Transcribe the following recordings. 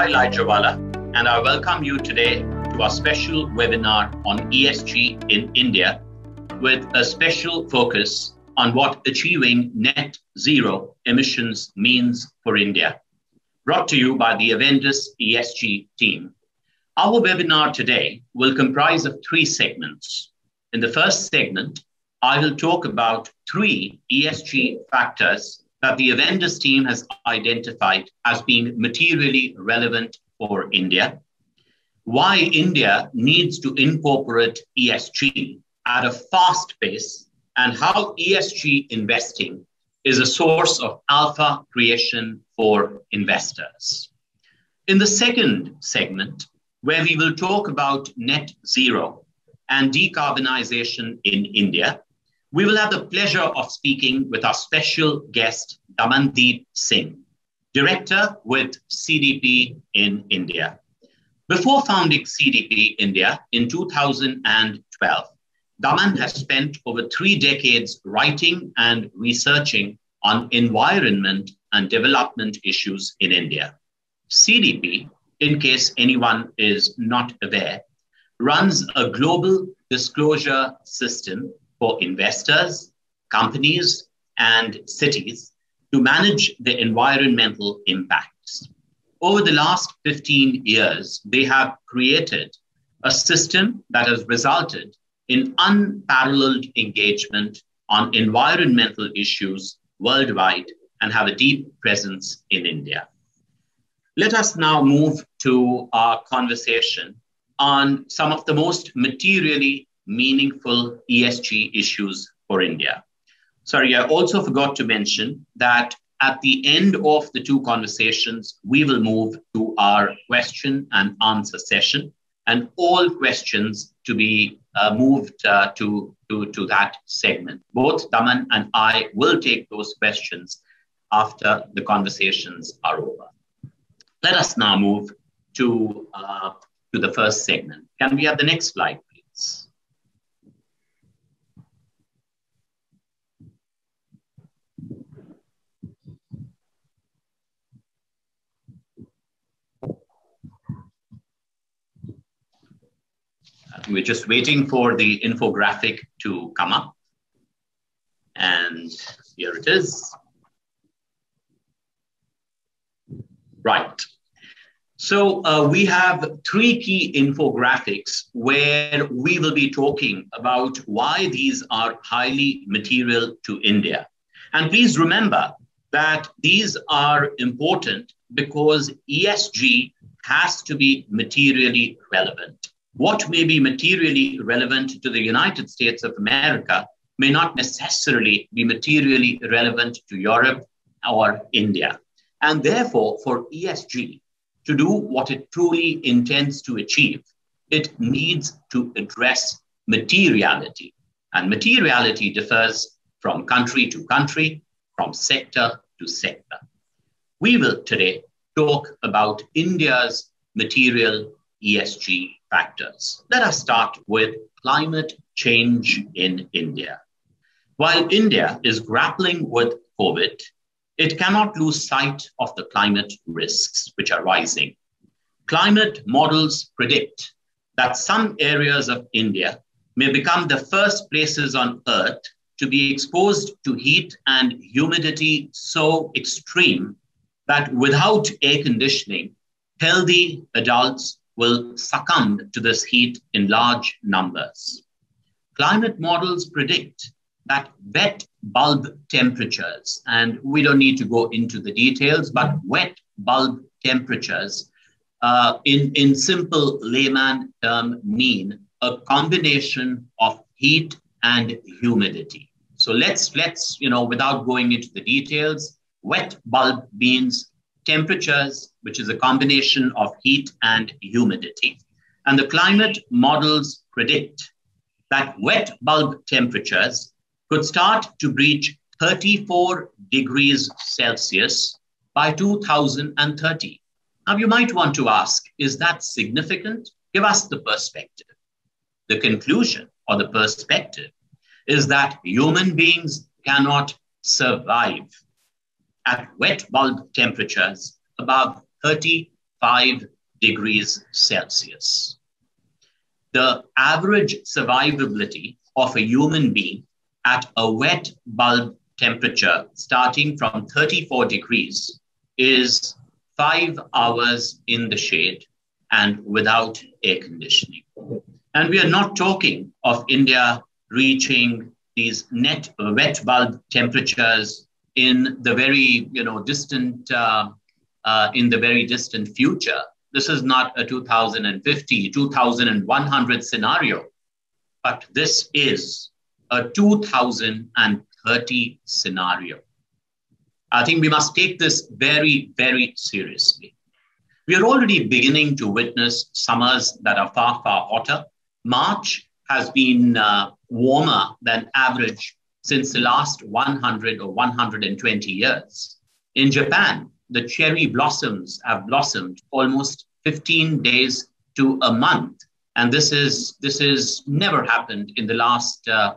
Abhay Lajjawala, and I welcome you today to our special webinar on ESG in India, with a special focus on what achieving net zero emissions means for India, brought to you by the Avendus ESG team. Our webinar today will comprise of three segments. In the first segment, I will talk about three ESG factors that the Avendus team has identified as being materially relevant for India, why India needs to incorporate ESG at a fast pace, and how ESG investing is a source of alpha creation for investors. In the second segment, where we will talk about net zero and decarbonization in India, we will have the pleasure of speaking with our special guest, Damandeep Singh, Director with CDP in India. Before founding CDP India in 2012, Daman has spent over 3 decades writing and researching on environment and development issues in India. CDP, in case anyone is not aware, runs a global disclosure system for investors, companies, and cities to manage the environmental impacts. Over the last 15 years, they have created a system that has resulted in unparalleled engagement on environmental issues worldwide and have a deep presence in India. Let us now move to our conversation on some of the most materially meaningful ESG issues for India. Sorry, I also forgot to mention that at the end of the two conversations, we will move to our question and answer session, and all questions to be moved to that segment. Both Daman and I will take those questions after the conversations are over. Let us now move to the first segment. Can we have the next slide, please? We're just waiting for the infographic to come up. And here it is. Right. So we have 3 key infographics where we will be talking about why these are highly material to India. And please remember that these are important because ESG has to be materially relevant. What may be materially relevant to the United States of America may not necessarily be materially relevant to Europe or India. And therefore, for ESG to do what it truly intends to achieve, it needs to address materiality. And materiality differs from country to country, from sector to sector. We will today talk about India's material ESG factors. Let us start with climate change in India. While India is grappling with COVID, it cannot lose sight of the climate risks which are rising. Climate models predict that some areas of India may become the first places on Earth to be exposed to heat and humidity so extreme that without air conditioning, healthy adults will succumb to this heat in large numbers. Climate models predict that wet bulb temperatures, and we don't need to go into the details, but wet bulb temperatures in simple layman term mean a combination of heat and humidity. So let's without going into the details, wet bulb means temperatures, which is a combination of heat and humidity. And the climate models predict that wet bulb temperatures could start to breach 34 degrees Celsius by 2030. Now, you might want to ask, is that significant? Give us the perspective. The conclusion or the perspective is that human beings cannot survive at wet bulb temperatures above 35 5 degrees Celsius. The average survivability of a human being at a wet bulb temperature starting from 34 degrees is 5 hours in the shade and without air conditioning. And we are not talking of India reaching these net wet bulb temperatures in the very distant future. This is not a 2050, 2100 scenario, but this is a 2030 scenario. I think we must take this very, very seriously. We are already beginning to witness summers that are far, far hotter. March has been warmer than average since the last 100 or 120 years. In Japan, the cherry blossoms have blossomed almost 15 days to a month. And this is never happened in the last, I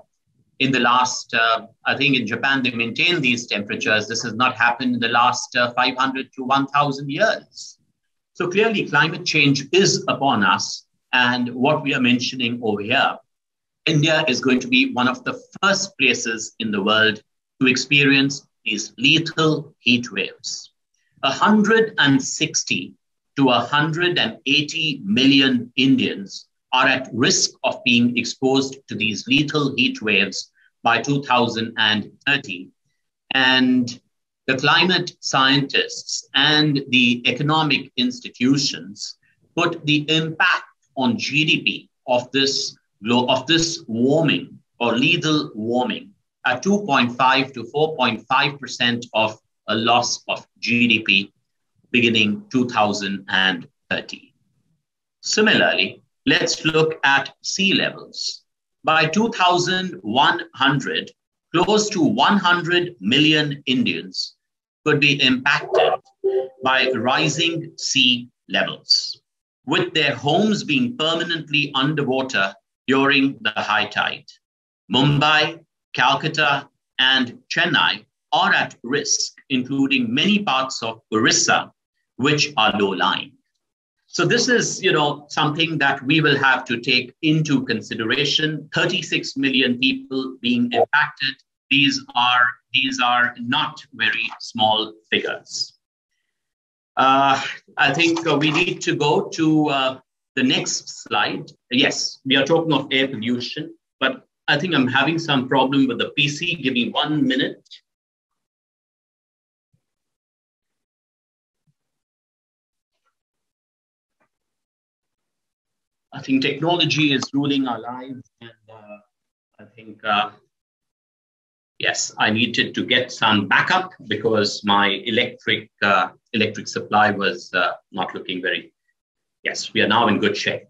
think in Japan, they maintain these temperatures. This has not happened in the last 500 to 1,000 years. So clearly climate change is upon us. And what we are mentioning over here, India is going to be one of the first places in the world to experience these lethal heat waves. 160 to 180 million Indians are at risk of being exposed to these lethal heat waves by 2030. And the climate scientists and the economic institutions put the impact on GDP of this warming or lethal warming at 2.5 to 4.5% of a loss of GDP beginning 2030. Similarly, let's look at sea levels. By 2100, close to 100 million Indians could be impacted by rising sea levels, with their homes being permanently underwater during the high tide. Mumbai, Calcutta, and Chennai are at risk, including many parts of Orissa, which are low-lying. So this is, something that we will have to take into consideration. 36 million people being impacted. These are not very small figures. I think we need to go to the next slide. Yes, we are talking of air pollution, but I think I'm having some problem with the PC. Give me 1 minute. I think technology is ruling our lives, and I think, yes, I needed to get some backup because my electric supply was not looking very. Yes, we are now in good shape.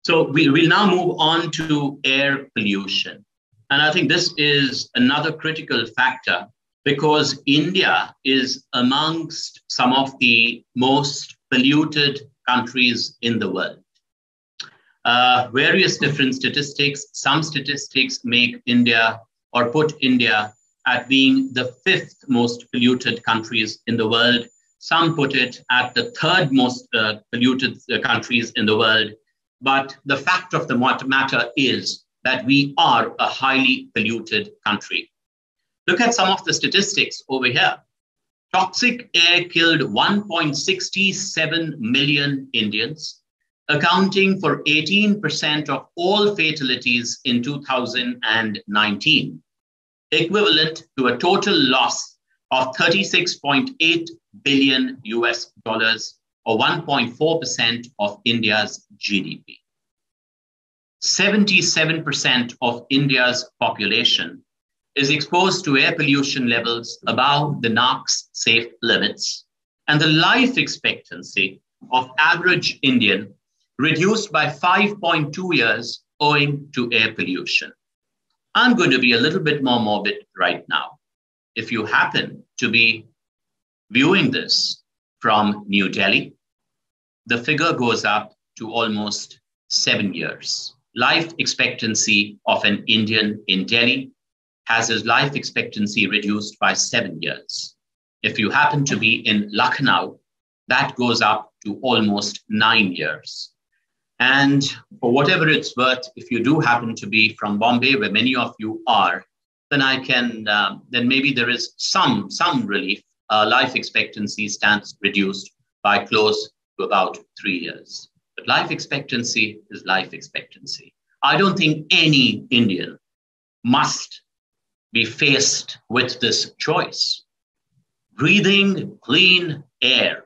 So we will now move on to air pollution. And I think this is another critical factor because India is amongst some of the most polluted countries in the world. Various different statistics. Some statistics make India or put India at being the 5th most polluted countries in the world. Some put it at the 3rd most polluted countries in the world. But the fact of the matter is that we are a highly polluted country. Look at some of the statistics over here. Toxic air killed 1.67 million Indians, accounting for 18% of all fatalities in 2019, equivalent to a total loss of $36.8 billion US, or 1.4% of India's GDP. 77% of India's population is exposed to air pollution levels above the NOx safe limits, and the life expectancy of average Indian reduced by 5.2 years owing to air pollution. I'm going to be a little bit more morbid right now. If you happen to be viewing this from New Delhi, the figure goes up to almost 7 years. Life expectancy of an Indian in Delhi has his life expectancy reduced by 7 years. If you happen to be in Lucknow, that goes up to almost 9 years. And for whatever it's worth, if you do happen to be from Bombay, where many of you are, then then maybe there is some relief. Life expectancy stands reduced by close to about 3 years. But life expectancy is life expectancy. I don't think any Indian must be faced with this choice. Breathing clean air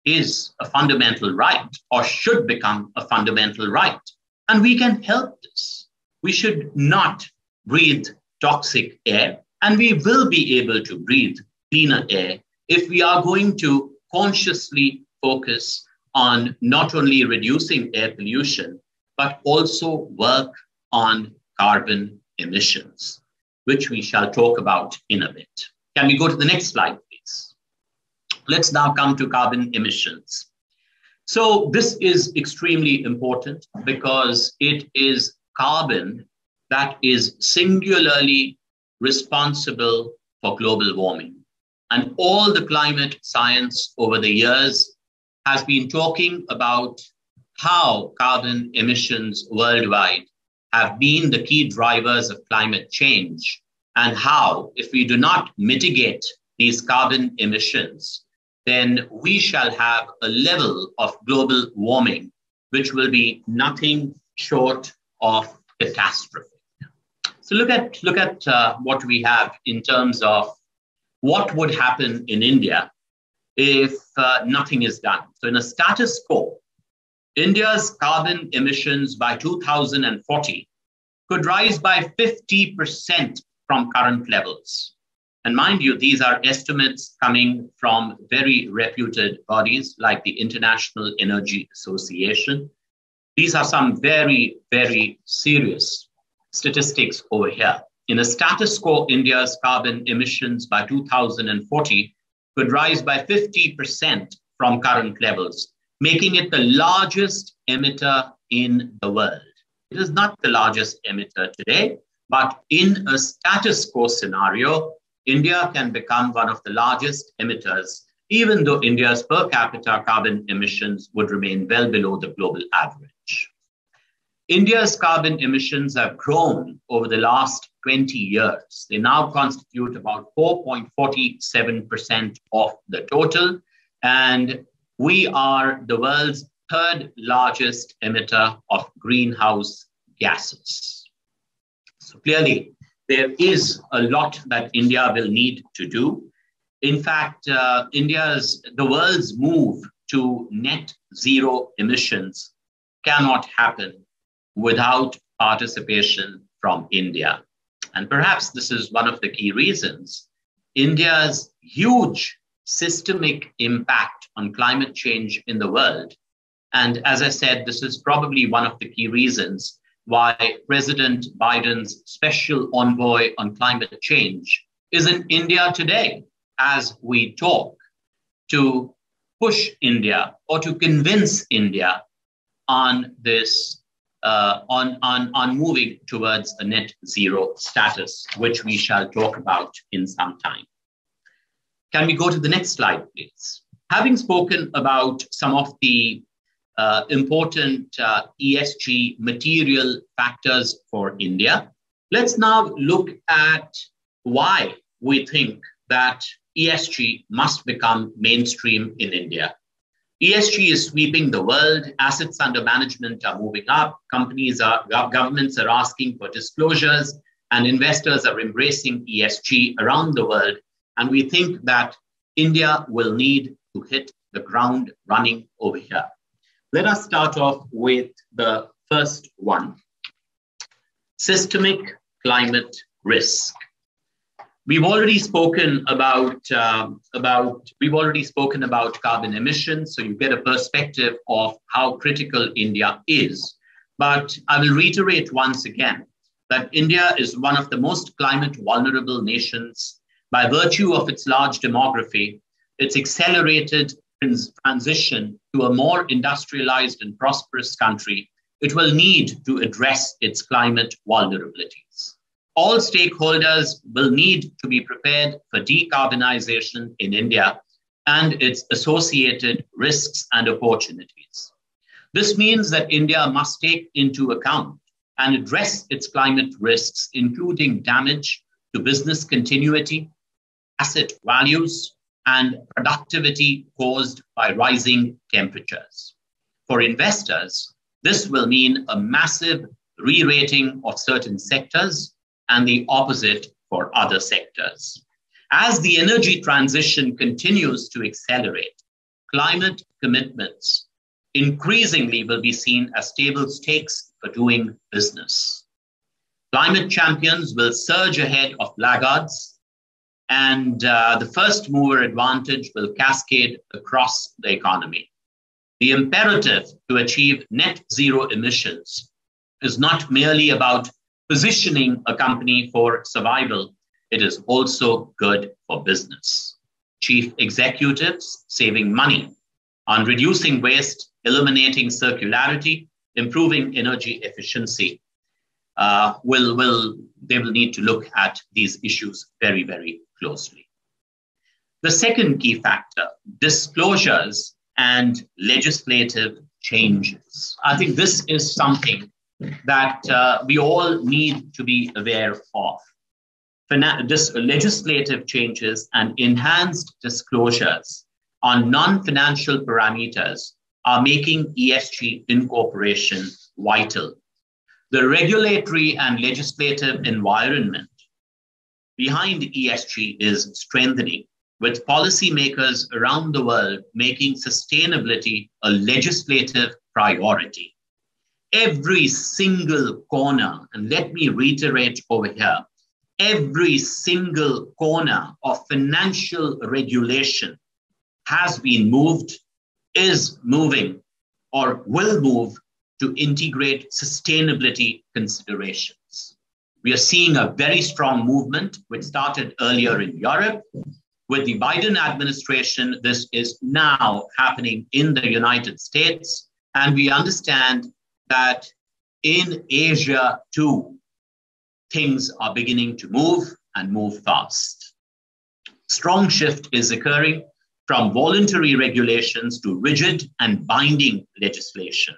is a fundamental right, or should become a fundamental right. And we can help this. We should not breathe toxic air, and we will be able to breathe cleaner air if we are going to consciously focus on not only reducing air pollution, but also work on carbon emissions, which we shall talk about in a bit. Can we go to the next slide, please? Let's now come to carbon emissions. So this is extremely important because it is carbon that is singularly responsible for global warming. And all the climate science over the years has been talking about how carbon emissions worldwide have been the key drivers of climate change, and how, if we do not mitigate these carbon emissions, then we shall have a level of global warming which will be nothing short of catastrophe. So look at what we have in terms of what would happen in India if nothing is done. So in a status quo, India's carbon emissions by 2040 could rise by 50% from current levels. And mind you, these are estimates coming from very reputed bodies like the International Energy Association. These are some very, very serious statistics over here. In a status quo, India's carbon emissions by 2040 could rise by 50% from current levels, making it the largest emitter in the world. It is not the largest emitter today, but in a status quo scenario, India can become one of the largest emitters, even though India's per capita carbon emissions would remain well below the global average. India's carbon emissions have grown over the last 20 years. They now constitute about 4.47% of the total, and we are the world's third largest emitter of greenhouse gases. So clearly, there is a lot that India will need to do. In fact, the world's move to net zero emissions cannot happen without participation from India. And perhaps this is one of the key reasons. India's huge systemic impact on climate change in the world. And as I said, this is probably one of the key reasons why President Biden's special envoy on climate change is in India today as we talk, to push India or to convince India on this, on moving towards a net zero status, which we shall talk about in some time. Can we go to the next slide, please? Having spoken about some of the important ESG material factors for India, let's now look at why we think that ESG must become mainstream in India. ESG is sweeping the world. Assets under management are moving up. Governments are asking for disclosures, and investors are embracing ESG around the world. And we think that India will need to hit the ground running over here. Let us start off with the first one: systemic climate risk. We've already spoken about carbon emissions, so you get a perspective of how critical India is. But I will reiterate once again that India is one of the most climate vulnerable nations by virtue of its large demography, its accelerated transition to a more industrialized and prosperous country. It will need to address its climate vulnerabilities. All stakeholders will need to be prepared for decarbonization in India, and its associated risks and opportunities. This means that India must take into account and address its climate risks, including damage to business continuity, asset values, and productivity caused by rising temperatures. For investors, this will mean a massive re-rating of certain sectors and the opposite for other sectors. As the energy transition continues to accelerate, climate commitments increasingly will be seen as table stakes for doing business. Climate champions will surge ahead of laggards, and the first mover advantage will cascade across the economy. The imperative to achieve net zero emissions is not merely about positioning a company for survival, it is also good for business. Chief executives saving money on reducing waste, eliminating circularity, improving energy efficiency, they will need to look at these issues very, very closely. The second key factor, disclosures and legislative changes. I think this is something that we all need to be aware of. Legislative changes and enhanced disclosures on non-financial parameters are making ESG incorporation vital. The regulatory and legislative environment behind ESG is strengthening, with policymakers around the world making sustainability a legislative priority. Every single corner, and let me reiterate over here, every single corner of financial regulation has been moved, is moving, or will move to integrate sustainability considerations. We are seeing a very strong movement, which started earlier in Europe. With the Biden administration, this is now happening in the United States. And we understand that in Asia too, things are beginning to move and move fast. Strong shift is occurring from voluntary regulations to rigid and binding legislation.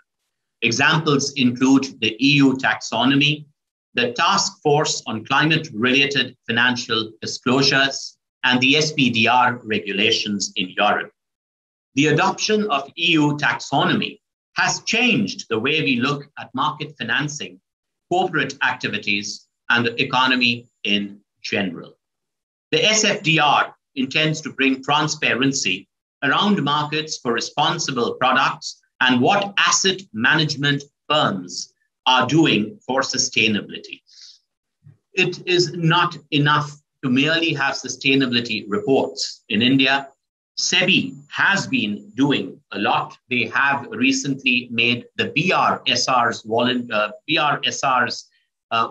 Examples include the EU taxonomy, the Task Force on Climate-Related Financial Disclosures, and the SPDR regulations in Europe. The adoption of EU taxonomy has changed the way we look at market financing, corporate activities, and the economy in general. The SFDR intends to bring transparency around markets for responsible products and what asset management firms are doing for sustainability. It is not enough to merely have sustainability reports. In India, SEBI has been doing a lot. They have recently made the BRSRs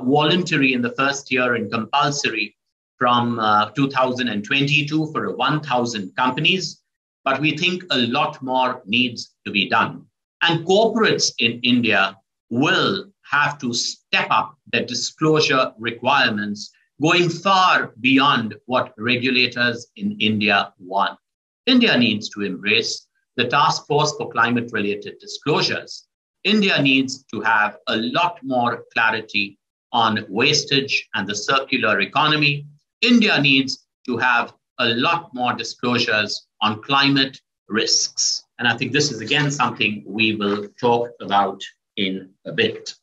voluntary in the first year and compulsory from 2022 for 1,000 companies. But we think a lot more needs to be done. And corporates in India will have to step up their disclosure requirements, going far beyond what regulators in India want. India needs to embrace the Task Force for Climate-Related Disclosures. India needs to have a lot more clarity on wastage and the circular economy. India needs to have a lot more disclosures on climate risks. And I think this is, again, something we will talk about in a bit.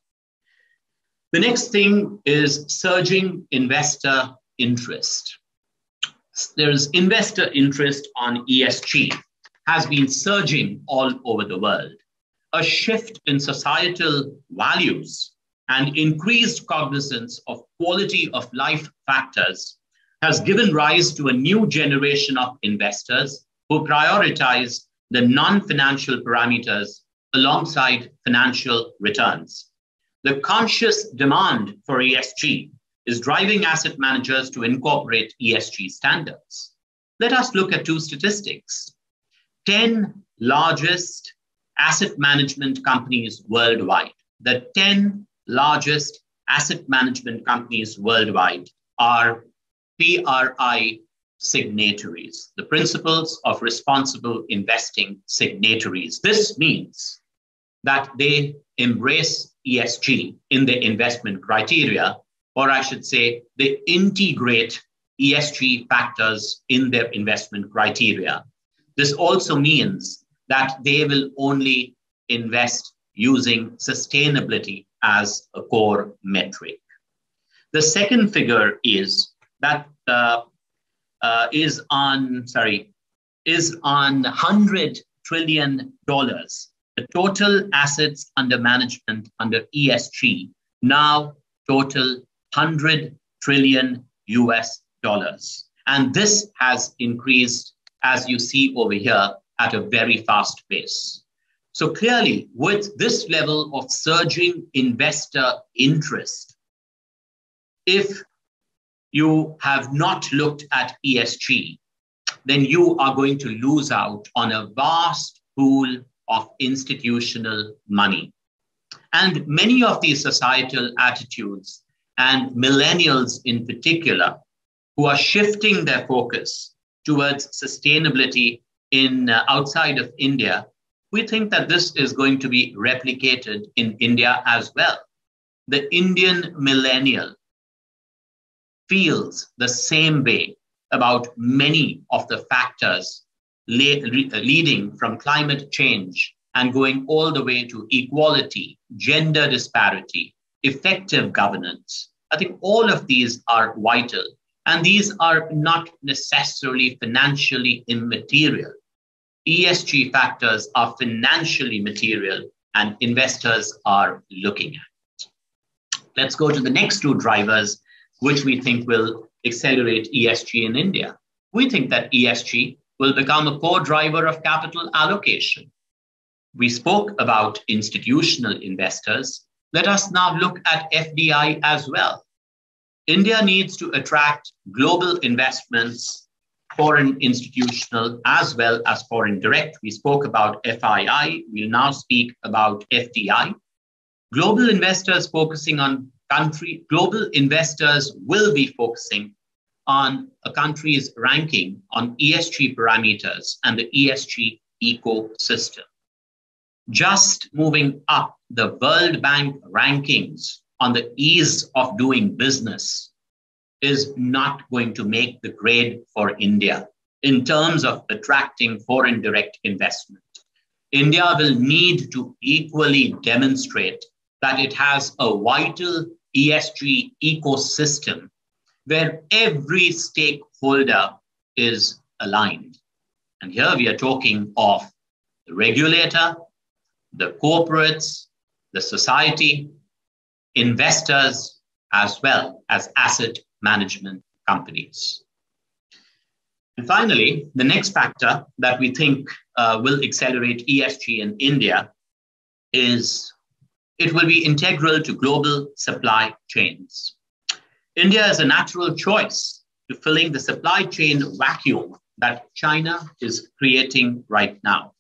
The next thing is surging investor interest. There is investor interest on ESG, has been surging all over the world. A shift in societal values and increased cognizance of quality of life factors has given rise to a new generation of investors who prioritize the non-financial parameters alongside financial returns. The conscious demand for ESG is driving asset managers to incorporate ESG standards. Let us look at two statistics. 10 largest asset management companies worldwide. The 10 largest asset management companies worldwide are PRI signatories, the principles of responsible investing signatories. This means that they embrace ESG in their investment criteria, or I should say, they integrate ESG factors in their investment criteria. This also means that they will only invest using sustainability as a core metric. The second figure is that is on $100 trillion. The total assets under management under ESG now total $100 trillion US. And this has increased, as you see over here, at a very fast pace. So clearly, with this level of surging investor interest, if you have not looked at ESG, then you are going to lose out on a vast pool of institutional money. And many of these societal attitudes, and millennials in particular, who are shifting their focus towards sustainability in outside of India, we think that this is going to be replicated in India as well. The Indian millennial feels the same way about many of the factors leading from climate change and going all the way to equality, gender disparity, effective governance. I think all of these are vital, and these are not necessarily financially immaterial. ESG factors are financially material, and investors are looking at. Let's go to the next two drivers, which we think will accelerate ESG in India. We think that ESG will become a core driver of capital allocation. We spoke about institutional investors. Let us now look at FDI as well. India needs to attract global investments, foreign institutional as well as foreign direct. We spoke about FII. We'll now speak about FDI. Global investors will be focusing on a country's ranking on ESG parameters and the ESG ecosystem. Just moving up the World Bank rankings on the ease of doing business is not going to make the grade for India in terms of attracting foreign direct investment. India will need to equally demonstrate that it has a vital ESG ecosystem where every stakeholder is aligned. And here we are talking of the regulator, the corporates, the society, investors, as well as asset management companies. And finally, the next factor that we think will accelerate ESG in India is it will be integral to global supply chains. India is a natural choice to filling the supply chain vacuum that China is creating right now.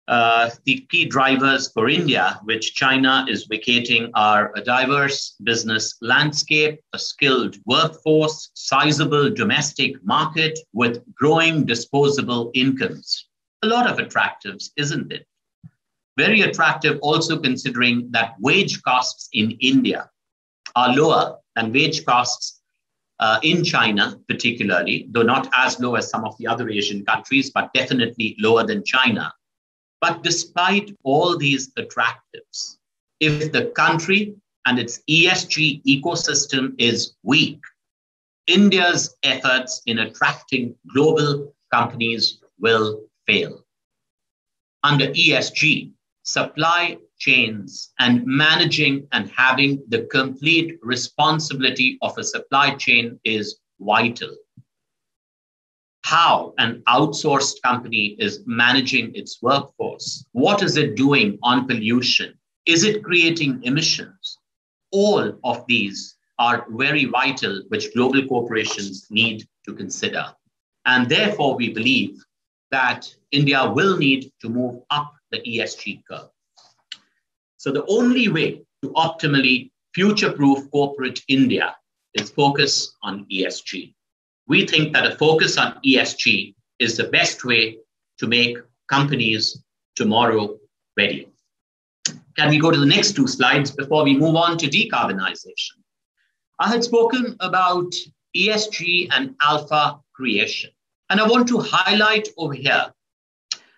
The key drivers for India, which China is vacating, are a diverse business landscape, a skilled workforce, sizable domestic market with growing disposable incomes. A lot of attractives, isn't it? Very attractive also considering that wage costs in India are lower than wage costs in China, particularly, though not as low as some of the other Asian countries, but definitely lower than China. But despite all these attractives, if the country and its ESG ecosystem is weak, India's efforts in attracting global companies will fail. Under ESG, supply chains and managing and having the complete responsibility of a supply chain is vital. How an outsourced company is managing its workforce. What is it doing on pollution? Is it creating emissions? All of these are very vital, which global corporations need to consider. And therefore, we believe that India will need to move up the ESG curve. So the only way to optimally future-proof corporate India is focus on ESG. we think that a focus on ESG is the best way to make companies tomorrow ready. Can we go to the next two slides before we move on to decarbonization? I had spoken about ESG and alpha creation. And I want to highlight over here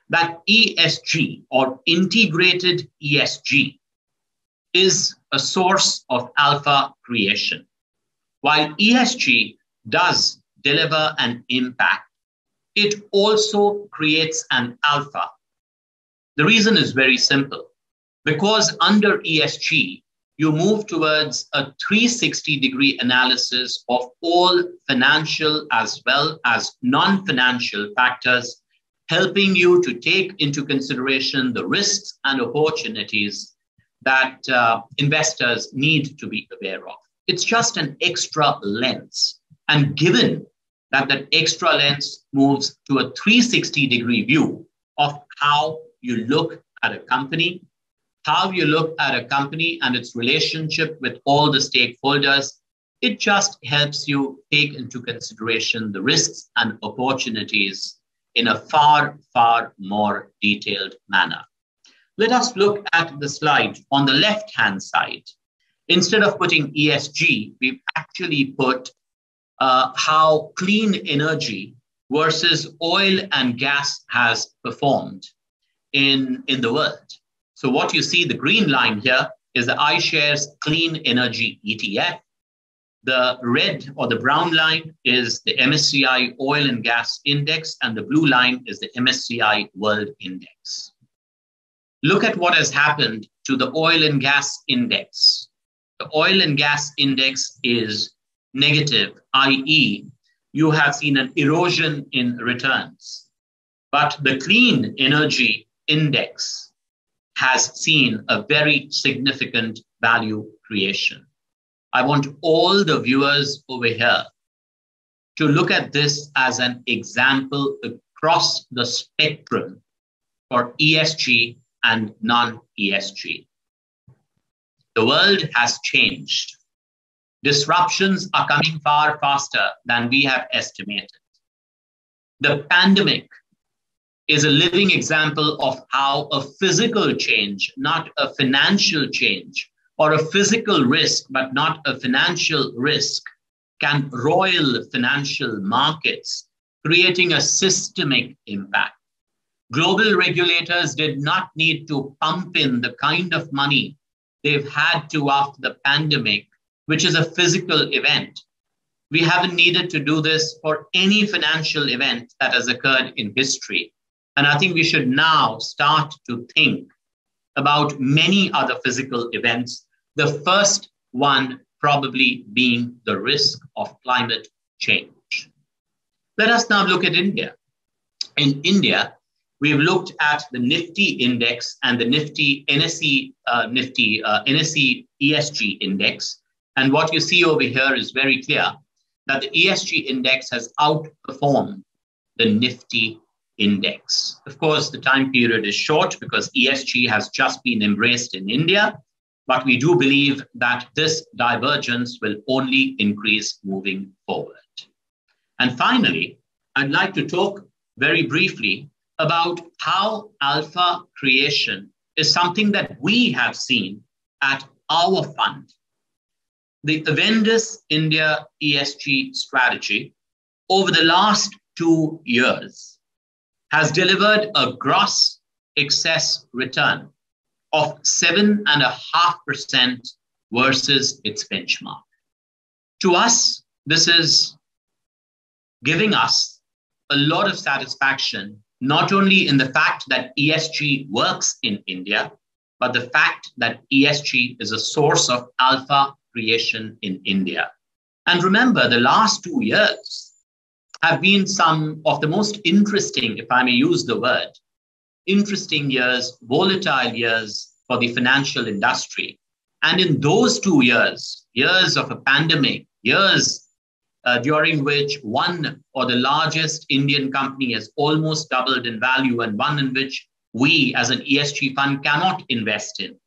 that ESG, or integrated ESG, is a source of alpha creation. While ESG does deliver an impact, it also creates an alpha. The reason is very simple. Because under ESG, you move towards a 360-degree analysis of all financial as well as non-financial factors, helping you to take into consideration the risks and opportunities that investors need to be aware of. It's just an extra lens. And given that that extra lens moves to a 360-degree view of how you look at a company, and its relationship with all the stakeholders, it just helps you take into consideration the risks and opportunities in a far, far more detailed manner. Let us look at the slide on the left-hand side. Instead of putting ESG, we've actually put how clean energy versus oil and gas has performed in the world. So what you see, the green line here is the iShares Clean Energy ETF. The red or the brown line is the MSCI Oil and Gas Index, and the blue line is the MSCI World Index. Look at what has happened to the oil and gas index. The oil and gas index is negative, i.e., you have seen an erosion in returns. But the clean energy index has seen a very significant value creation. I want all the viewers over here to look at this as an example across the spectrum for ESG and non-ESG. The world has changed. Disruptions are coming far faster than we have estimated. The pandemic is a living example of how a physical change, not a financial change, or a physical risk, but not a financial risk, can roil financial markets, creating a systemic impact. Global regulators did not need to pump in the kind of money they've had to after the pandemic, which is a physical event. We haven't needed to do this for any financial event that has occurred in history. And I think we should now start to think about many other physical events, the first one probably being the risk of climate change. Let us now look at India. In India, we've looked at the Nifty index and the Nifty NSE ESG index. And what you see over here is very clear that the ESG index has outperformed the Nifty index. Of course, the time period is short because ESG has just been embraced in India, but we do believe that this divergence will only increase moving forward. And finally, I'd like to talk very briefly about how alpha creation is something that we have seen at our fund. The Avendus India ESG strategy over the last 2 years has delivered a gross excess return of 7.5% versus its benchmark. To us, this is giving us a lot of satisfaction, not only in the fact that ESG works in India, but the fact that ESG is a source of alpha creation in India. And remember, the last 2 years have been some of the most interesting, if I may use the word, interesting years, volatile years for the financial industry. And in those 2 years, years of a pandemic, years during which one or the largest Indian company has almost doubled in value and one in which we as an ESG fund cannot invest in,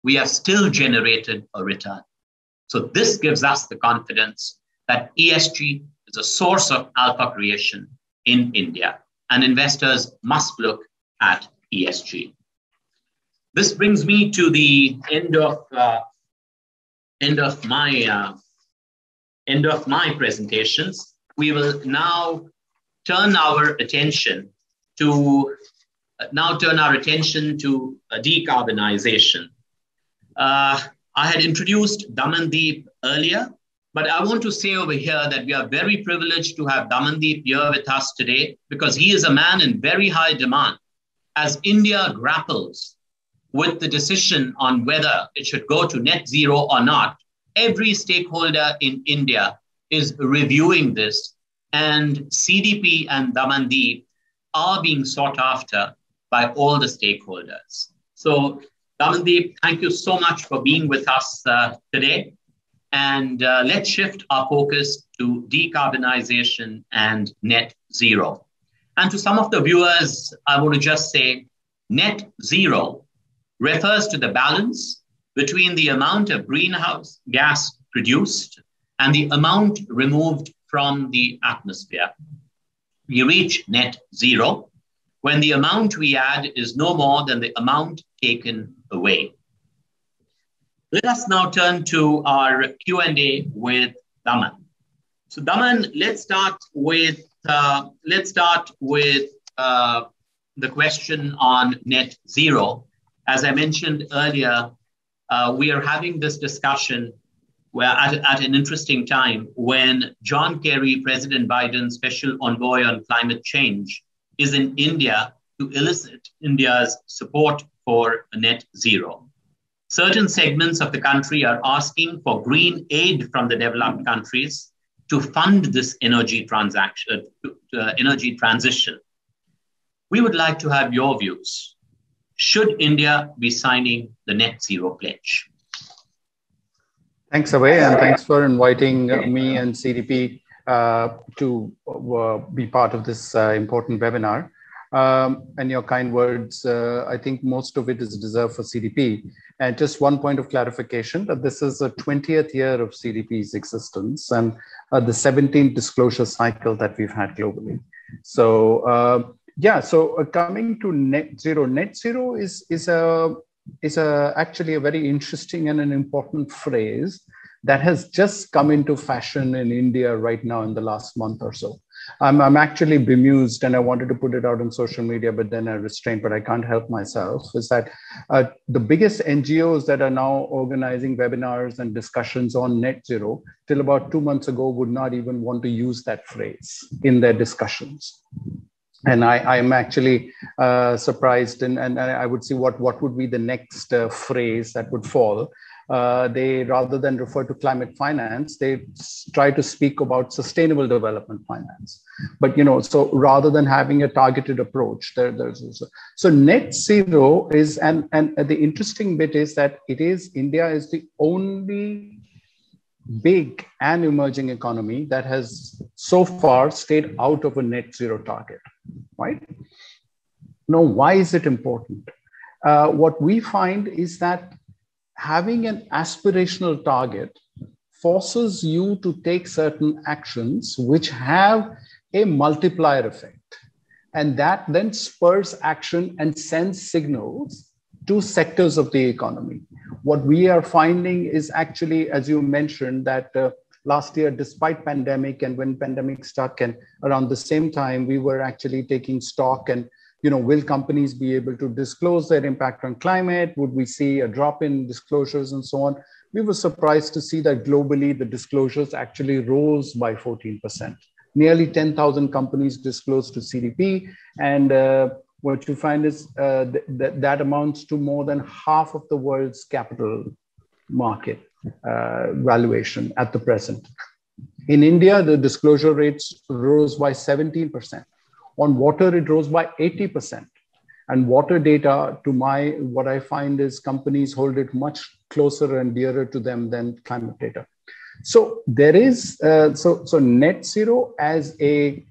we have still generated a return. So this gives us the confidence that ESG is is a source of alpha creation in India, and investors must look at ESG. This brings me to the end of my presentations. We will now turn our attention to decarbonization. I had introduced Damandeep earlier, but I want to say over here that we are very privileged to have Damandeep here with us today, because he is a man in very high demand. As India grapples with the decision on whether it should go to net zero or not, every stakeholder in India is reviewing this, and CDP and Damandeep are being sought after by all the stakeholders. So Damandeep, thank you so much for being with us today. And let's shift our focus to decarbonization and net zero. And to some of the viewers, I want to just say net zero refers to the balance between the amount of greenhouse gas produced and the amount removed from the atmosphere. We reach net zero when the amount we add is no more than the amount taken away. Let us now turn to our Q&A with Daman. So Daman, let's start with the question on net zero. As I mentioned earlier, we are having this discussion where at an interesting time when John Kerry, President Biden's special envoy on climate change, is in India to elicit India's support for a net zero. Certain segments of the country are asking for green aid from the developed countries to fund this energy transition. We would like to have your views. Should India be signing the net zero pledge? Thanks, Abhay, and thanks for inviting me and CDP to be part of this important webinar. And your kind words, I think most of it is deserved for CDP. And just one point of clarification, that this is the 20th year of CDP's existence and the 17th disclosure cycle that we've had globally. So coming to net zero is actually a very interesting and an important phrase that has just come into fashion in India right now in the last month or so. I'm actually bemused, and I wanted to put it out on social media, but then I restrained, but I can't help myself, is that the biggest NGOs that are now organizing webinars and discussions on net zero till about 2 months ago would not even want to use that phrase in their discussions. And I'm actually surprised, and I would see what would be the next phrase that would fall. They, rather than refer to climate finance, they try to speak about sustainable development finance. But, so rather than having a targeted approach, so net zero is, and the interesting bit is that India is the only big and emerging economy that has so far stayed out of a net zero target, right? Now, why is it important? What we find is that having an aspirational target forces you to take certain actions which have a multiplier effect. And that then spurs action and sends signals to sectors of the economy. What we are finding is actually, as you mentioned, that last year, despite pandemic, and when pandemic struck, and around the same time, we were actually taking stock and, will companies be able to disclose their impact on climate? Would we see a drop in disclosures and so on? We were surprised to see that globally, the disclosures actually rose by 14%. Nearly 10,000 companies disclosed to CDP. And what you find is that amounts to more than half of the world's capital market valuation at the present. In India, the disclosure rates rose by 17%. On water, it rose by 80%. And water data, what I find is companies hold it much closer and dearer to them than climate data. So there is, so net zero as a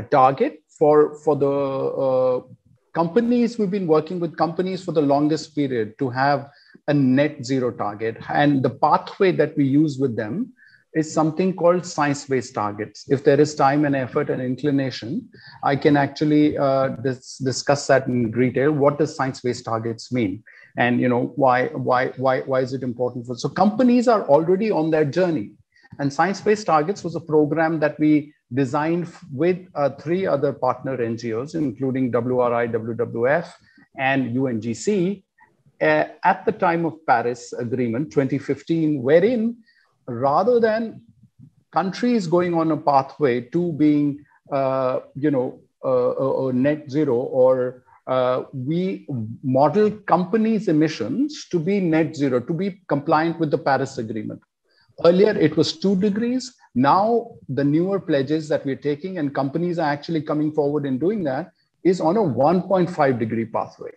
target for the companies. We've been working with companies for the longest period to have a net zero target. And the pathway that we use with them is something called science-based targets. If there is time and effort and inclination, I can actually discuss that in detail. What does science-based targets mean? And why is it important for? So companies are already on that journey. And science-based targets was a program that we designed with 3 other partner NGOs, including WRI, WWF, and UNGC, at the time of Paris Agreement 2015, wherein rather than countries going on a pathway to being, net zero, or we model companies' emissions to be net zero, to be compliant with the Paris Agreement. Earlier, it was 2 degrees. Now, the newer pledges that we're taking, and companies are actually coming forward in doing that, is on a 1.5 degree pathway.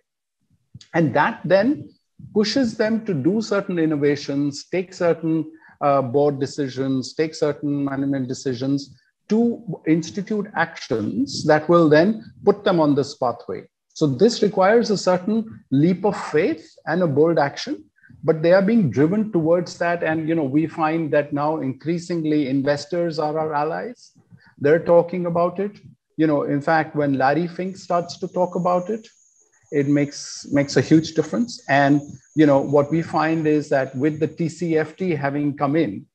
And that then pushes them to do certain innovations, take certain board decisions, take certain management decisions, to institute actions that will then put them on this pathway. So this requires a certain leap of faith and a bold action, but they are being driven towards that. And we find that now increasingly investors are our allies. They're talking about it. In fact, when Larry Fink starts to talk about it, it makes a huge difference. And what we find is that with the TCFD having come in,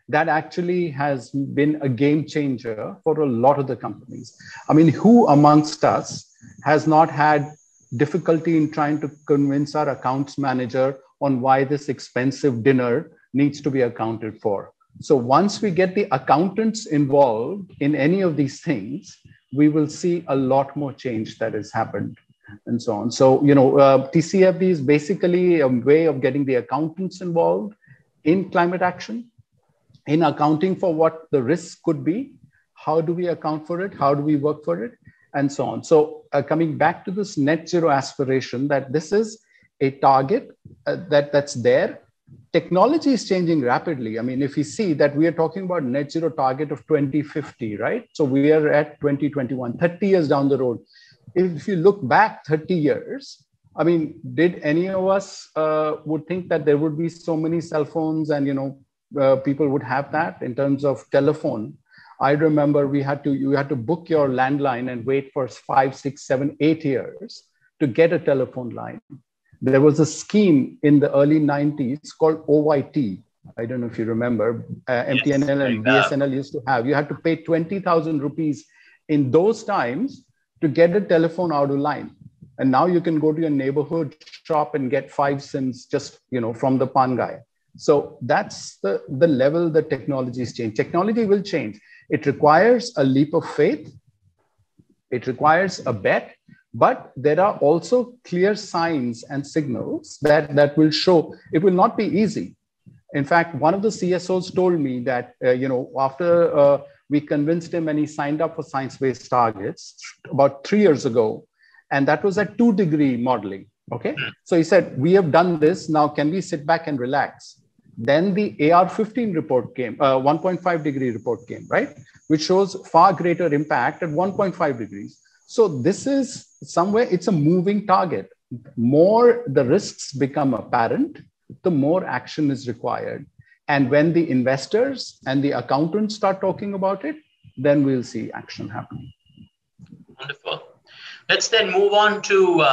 that actually has been a game changer for a lot of the companies. I mean, who amongst us has not had difficulty in trying to convince our accounts manager on why this expensive dinner needs to be accounted for? So once we get the accountants involved in any of these things, we will see a lot more change that has happened, and so on. So, TCFD is basically a way of getting the accountants involved in climate action, in accounting for what the risks could be. How do we account for it? How do we work for it? And so on. So coming back to this net zero aspiration, that this is a target that's there. Technology is changing rapidly. I mean, if you see that we are talking about net zero target of 2050, right? So we are at 2021, 30 years down the road. If you look back 30 years, I mean, did any of us would think that there would be so many cell phones and, people would have that in terms of telephone? I remember you had to book your landline and wait for 5, 6, 7, 8 years to get a telephone line. There was a scheme in the early 90s called OYT. I don't know if you remember. MTNL and BSNL used to have. You had to pay 20,000 rupees in those times to get a telephone out of line. And now you can go to your neighborhood shop and get 5 SIMs just, from the pan guy. So that's the level that technology is changing. Technology will change. It requires a leap of faith. It requires a bet. But there are also clear signs and signals that will show it will not be easy. In fact, one of the CSOs told me that, after we convinced him and he signed up for science-based targets about 3 years ago, and that was at 2 degree modeling. Okay. So he said, we have done this. Now, can we sit back and relax? Then the AR15 report came, 1.5 degree report came, right? Which shows far greater impact at 1.5 degrees. So this is somewhere, it's a moving target. More the risks become apparent, the more action is required. And when the investors and the accountants start talking about it, then we'll see action happening. Wonderful. Let's then move on to,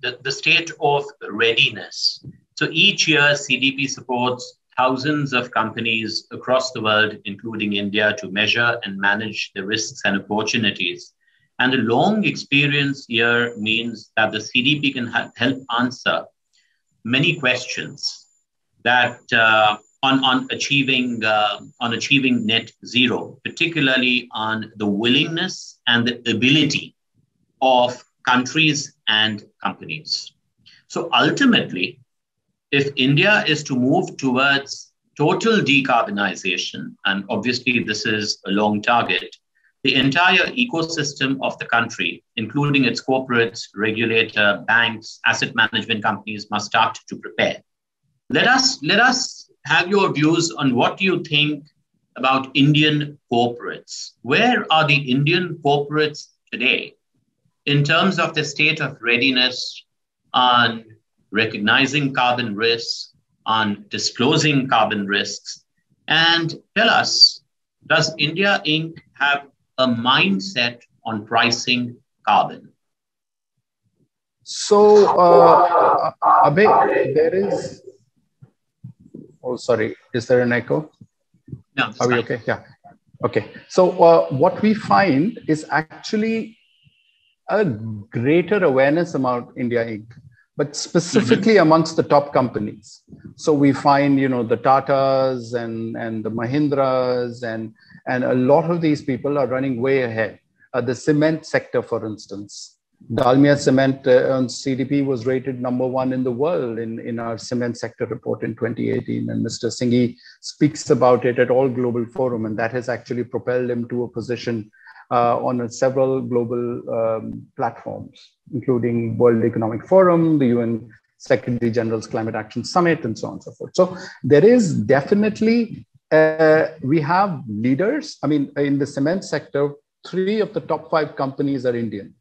the state of readiness. So each year, CDP supports thousands of companies across the world, including India, to measure and manage the risks and opportunities. And the long experience here means that the CDP can help answer many questions that on achieving net zero, particularly on the willingness and the ability of countries and companies. So ultimately, if India is to move towards total decarbonization, and obviously this is a long target, the entire ecosystem of the country, including its corporates, regulator, banks, asset management companies, must start to prepare. Let us have your views on what you think about Indian corporates. Where are the Indian corporates today in terms of the state of readiness on recognizing carbon risks, on disclosing carbon risks, And tell us, does India Inc. have a mindset on pricing carbon? So, Abhay, there is, oh, sorry, is there an echo? No, are we fine. okay? Yeah. Okay. So what we find is actually a greater awareness about India Inc., but specifically amongst the top companies. So we find, the Tatas and the Mahindras and a lot of these people are running way ahead. The cement sector, for instance, Dalmia Cement on CDP was rated #1 in the world in our cement sector report in 2018. And Mr. Singh speaks about it at all global forum, and that has actually propelled him to a position on several global platforms, including World Economic Forum, the UN Secretary General's Climate Action Summit, and so on and so forth. So there is definitely, we have leaders. I mean, in the cement sector, 3 of the top 5 companies are Indian.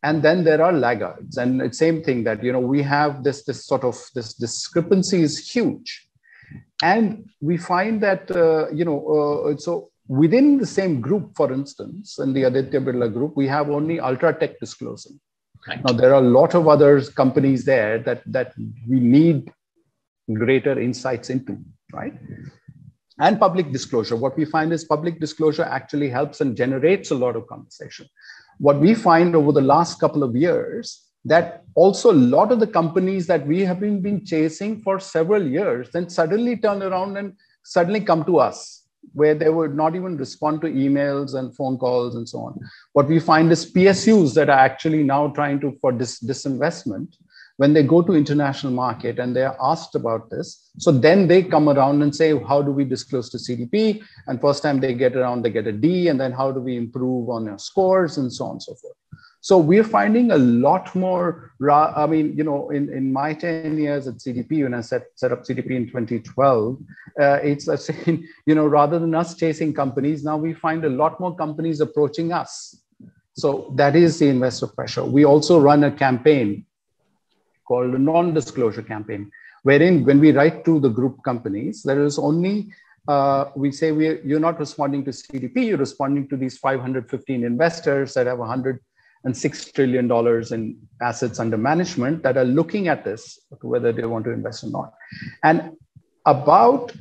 And then there are laggards. And it's same thing that, we have this discrepancy is huge. And we find that, so within the same group, for instance, in the Aditya Birla group, we have only Ultratech disclosing. Right. Now, there are a lot of other companies there that we need greater insights into, right? And public disclosure. What we find is public disclosure actually helps and generates a lot of conversation. What we find over the last couple of years, that also a lot of the companies that we have been chasing for several years, then suddenly turn around and suddenly come to us, where they would not even respond to emails and phone calls and so on. What we find is PSUs that are actually now trying to, for disinvestment, when they go to international market and they are asked about this, so then they come around and say, how do we disclose to CDP? And first time they get around, they get a D, and then how do we improve on our scores and so on and so forth. So we're finding a lot more, I mean, in my 10 years at CDP, when I set up CDP in 2012, it's a saying, rather than us chasing companies, now we find a lot more companies approaching us. So that is the investor pressure. We also run a campaign called a non-disclosure campaign, wherein when we write to the group companies, there is only, we say you're not responding to CDP, you're responding to these 515 investors that have $106 trillion in assets under management that are looking at this, whether they want to invest or not. And about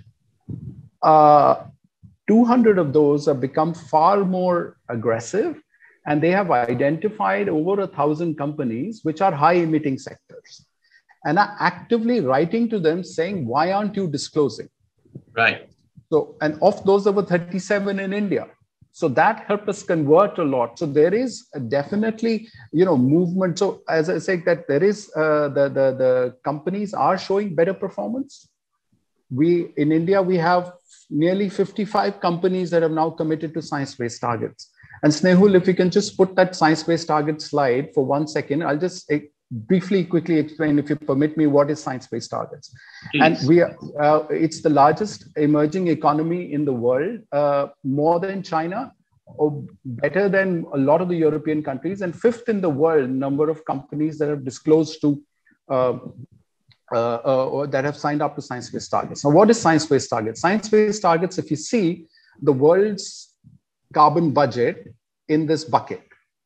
200 of those have become far more aggressive, and they have identified over 1,000 companies which are high emitting sectors, and are actively writing to them saying, why aren't you disclosing? Right. So, and of those, there were 37 in India. So that helped us convert a lot. So there is definitely, movement. So as I said, that there is, the companies are showing better performance. In India, we have nearly 55 companies that have now committed to science-based targets. And Snehul, if you can just put that science-based target slide for 1 second, I'll just quickly explain, if you permit me, what is science-based targets. Please. And it's the largest emerging economy in the world, more than China, or better than a lot of the European countries, and 5th in the world number of companies that have disclosed to, or that have signed up to science-based targets. Now, what is science-based targets? Science-based targets, if you see the world's carbon budget in this bucket,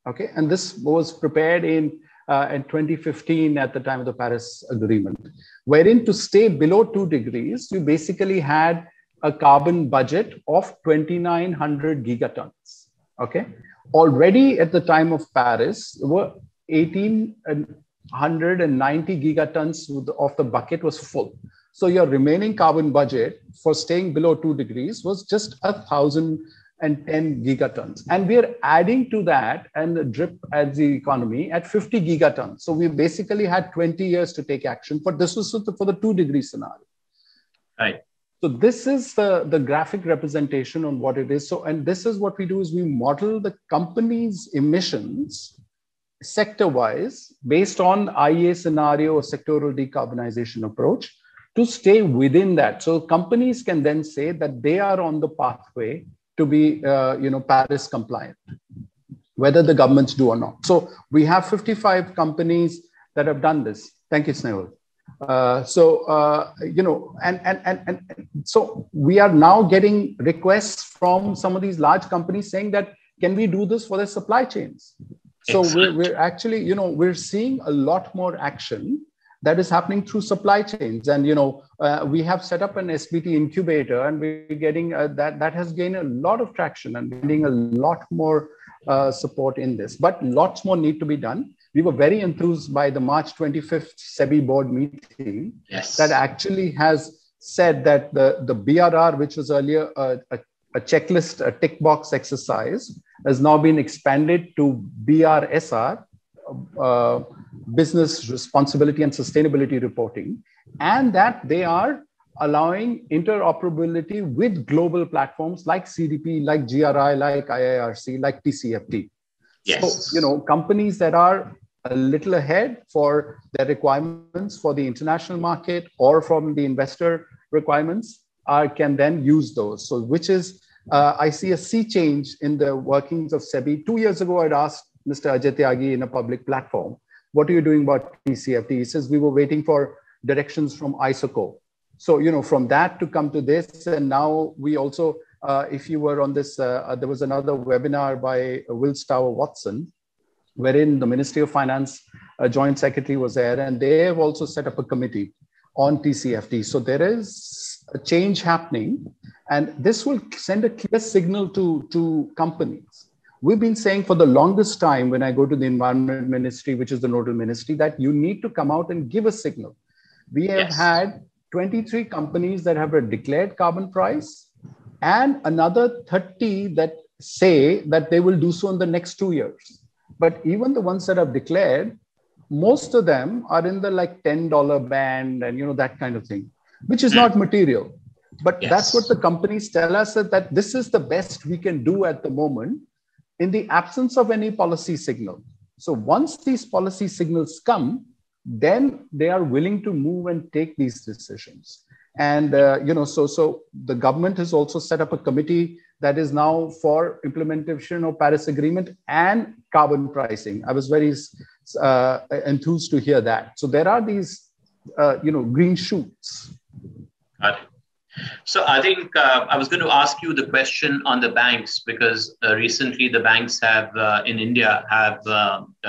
okay? And this was prepared in 2015 at the time of the Paris Agreement, wherein to stay below 2 degrees, you basically had a carbon budget of 2,900 gigatons, okay? Already at the time of Paris, there were 1,890 gigatons of the bucket was full. So your remaining carbon budget for staying below 2 degrees was just 1,010 gigatons. And we are adding to that and drip as the economy at 50 gigatons. So we basically had 20 years to take action, but this was for the 2 degree scenario. Right. So this is the graphic representation on what it is. So, and this is what we do is we model the company's emissions sector-wise based on IEA scenario or sectoral decarbonization approach to stay within that. So companies can then say that they are on the pathway to be, Paris compliant, whether the governments do or not. So we have 55 companies that have done this. Thank you, Snehal. So we are now getting requests from some of these large companies saying that, can we do this for their supply chains? So we're actually, we're seeing a lot more action that is happening through supply chains. And, we have set up an SBT incubator, and we're getting that has gained a lot of traction and getting a lot more support in this. But lots more need to be done. We were very enthused by the March 25th SEBI board meeting that actually has said that the BRR, which was earlier a checklist, a tick box exercise, has now been expanded to BRSR, business responsibility and sustainability reporting, and that they are allowing interoperability with global platforms like CDP, like GRI, like IIRC, like TCFD. Yes. So, companies that are a little ahead for their requirements for the international market or from the investor requirements can then use those. So, which is, I see a sea change in the workings of SEBI. 2 years ago, I'd asked Mr. Ajay Tyagi in a public platform, what are you doing about TCFD? He says, we were waiting for directions from ISOCO. So, from that to come to this, and now we also, if you were on this, there was another webinar by Will Stower Watson, wherein the Ministry of Finance Joint Secretary was there, and they have also set up a committee on TCFD. So there is a change happening, and this will send a clear signal to companies. We've been saying for the longest time, when I go to the Environment Ministry, which is the nodal ministry, that you need to come out and give a signal. We have had 23 companies that have a declared carbon price, and another 30 that say that they will do so in the next 2 years. But even the ones that have declared, most of them are in the like $10 band and that kind of thing, which is not material. But that's what the companies tell us, that this is the best we can do at the moment in the absence of any policy signal. So once these policy signals come, then they are willing to move and take these decisions. And, so the government has also set up a committee that is now for implementation of Paris Agreement and carbon pricing. I was very enthused to hear that. So there are these, green shoots. Got it. So I think I was going to ask you the question on the banks, because recently the banks have in India have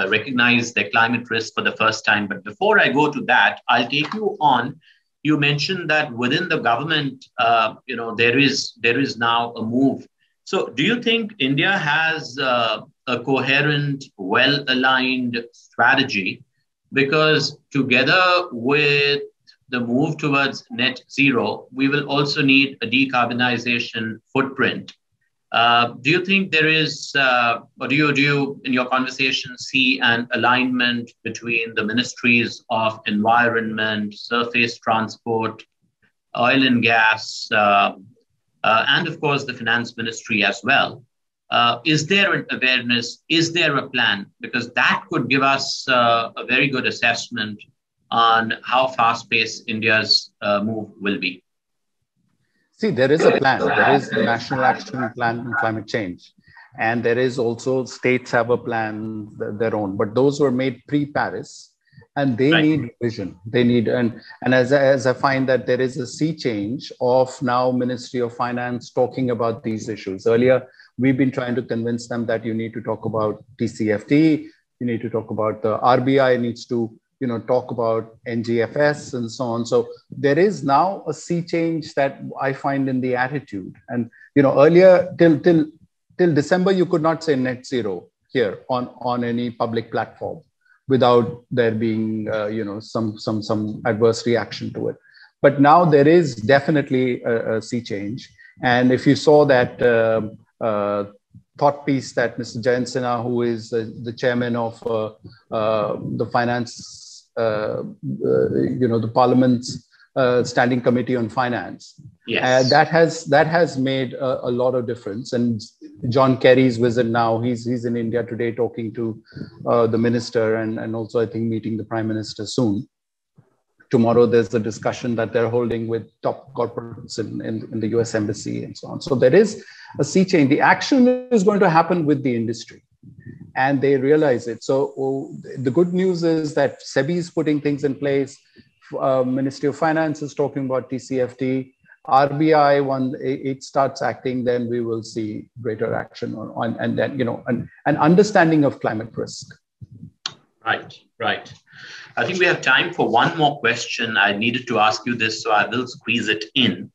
recognized their climate risk for the first time. But before I go to that, I'll take you on. You mentioned that within the government, there is now a move. So do you think India has a coherent, well-aligned strategy? Because together with the move towards net zero, we will also need a decarbonization footprint. Do you think there is, or do you in your conversation see an alignment between the ministries of environment, surface transport, oil and gas, and of course the finance ministry as well? Is there an awareness? Is there a plan? Because that could give us a very good assessment on how fast-paced India's move will be. See, there is a plan. There is the National Action Plan on Climate Change. And there is also, states have a plan, their own, but those were made pre-Paris, and they need vision. They need, and as I find that there is a sea change of now Ministry of Finance talking about these issues. Earlier, we've been trying to convince them that you need to talk about TCFD, you need to talk about the RBI needs to talk about NGFS and so on. So there is now a sea change that I find in the attitude. And, earlier till December, you could not say net zero here on any public platform without there being, some adverse reaction to it. But now there is definitely a sea change. And if you saw that thought piece that Mr. Jayant Sinha, who is the chairman of the finance, the Parliament's Standing Committee on Finance. Yes. That has made a lot of difference. And John Kerry's visit now, he's in India today talking to the minister and also I think meeting the Prime Minister soon. Tomorrow there's a discussion that they're holding with top corporates in the US Embassy and so on. So there is a sea change. The action is going to happen with the industry, and they realize it. So the good news is that SEBI is putting things in place. Ministry of Finance is talking about TCFD. RBI, when it starts acting, then we will see greater action on and then, an understanding of climate risk. Right, right. I think we have time for one more question. I needed to ask you this, so I will squeeze it in.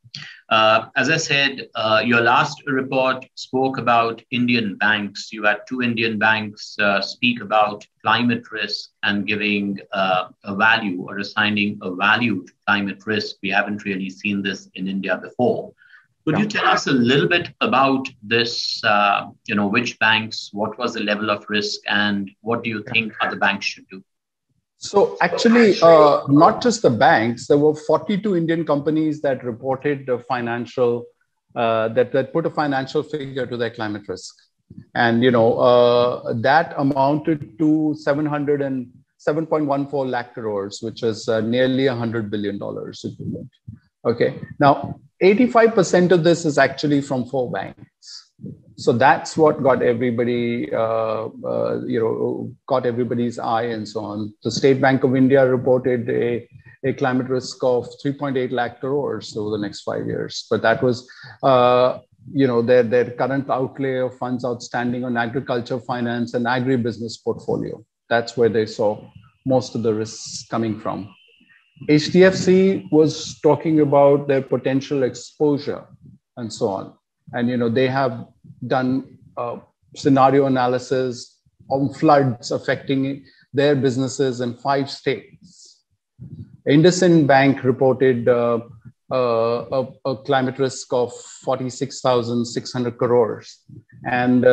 As I said, your last report spoke about Indian banks. You had two Indian banks speak about climate risk and giving a value or assigning a value to climate risk. We haven't really seen this in India before. Could you tell us a little bit about this, which banks, what was the level of risk, and what do you think other banks should do? So actually, not just the banks, there were 42 Indian companies that reported the financial, that put a financial figure to their climate risk. And, that amounted to 7.14 lakh crores, which is nearly $100 billion equivalent. Okay. Now, 85% of this is actually from 4 banks. So that's what got everybody, got everybody's eye and so on. The State Bank of India reported a climate risk of 3.8 lakh crores over the next 5 years. But that was, their current outlay of funds outstanding on agriculture finance and agribusiness portfolio. That's where they saw most of the risks coming from. HDFC was talking about their potential exposure and so on. And, they have done scenario analysis on floods affecting their businesses in 5 states. IndusInd Bank reported a climate risk of 46,600 crores. And,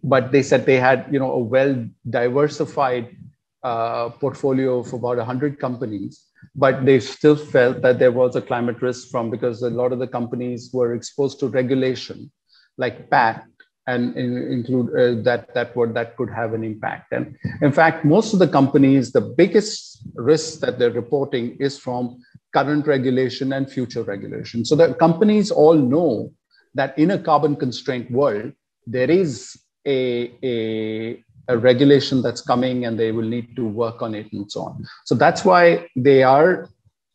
but they said they had, a well-diversified portfolio of about 100 companies, but they still felt that there was a climate risk because a lot of the companies were exposed to regulation like PAT and include that could have an impact. And in fact, most of the companies, the biggest risk that they're reporting is from current regulation and future regulation. So the companies all know that in a carbon constraint world, there is a regulation that's coming and they will need to work on it and so on. So that's why they are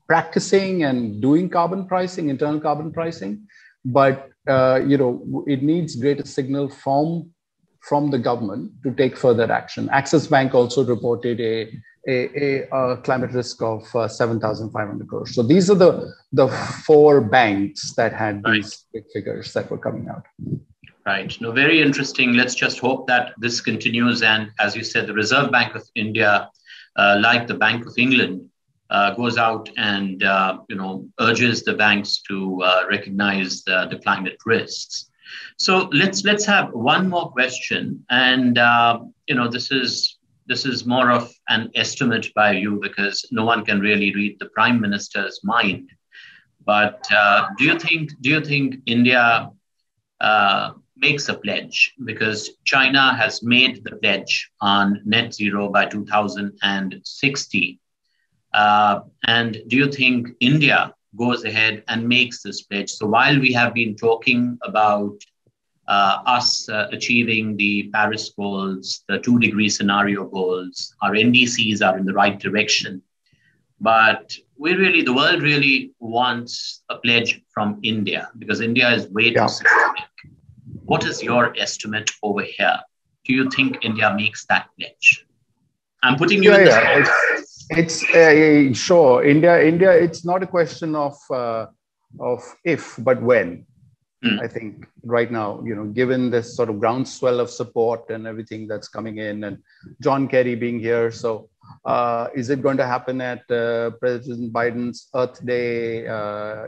practicing and doing carbon pricing, internal carbon pricing. But, it needs greater signal from the government to take further action. Axis Bank also reported a climate risk of 7,500 crores. So these are the 4 banks that had these big figures that were coming out. Right. No, very interesting. Let's just hope that this continues. And as you said, the Reserve Bank of India, like the Bank of England, goes out and, urges the banks to recognize the climate risks. So let's have one more question. And, this is more of an estimate by you because no one can really read the Prime Minister's mind. But do you think India makes a pledge? Because China has made the pledge on net zero by 2060. And do you think India goes ahead and makes this pledge? So while we have been talking about us achieving the Paris goals, the 2-degree scenario goals, our NDCs are in the right direction. But the world really wants a pledge from India because India is way too systemic. What is your estimate over here? Do you think India makes that pledge? I'm putting you in the spot. It's sure. India. It's not a question of if, but when. I think right now, given this sort of groundswell of support and everything that's coming in, and John Kerry being here, so is it going to happen at President Biden's Earth Day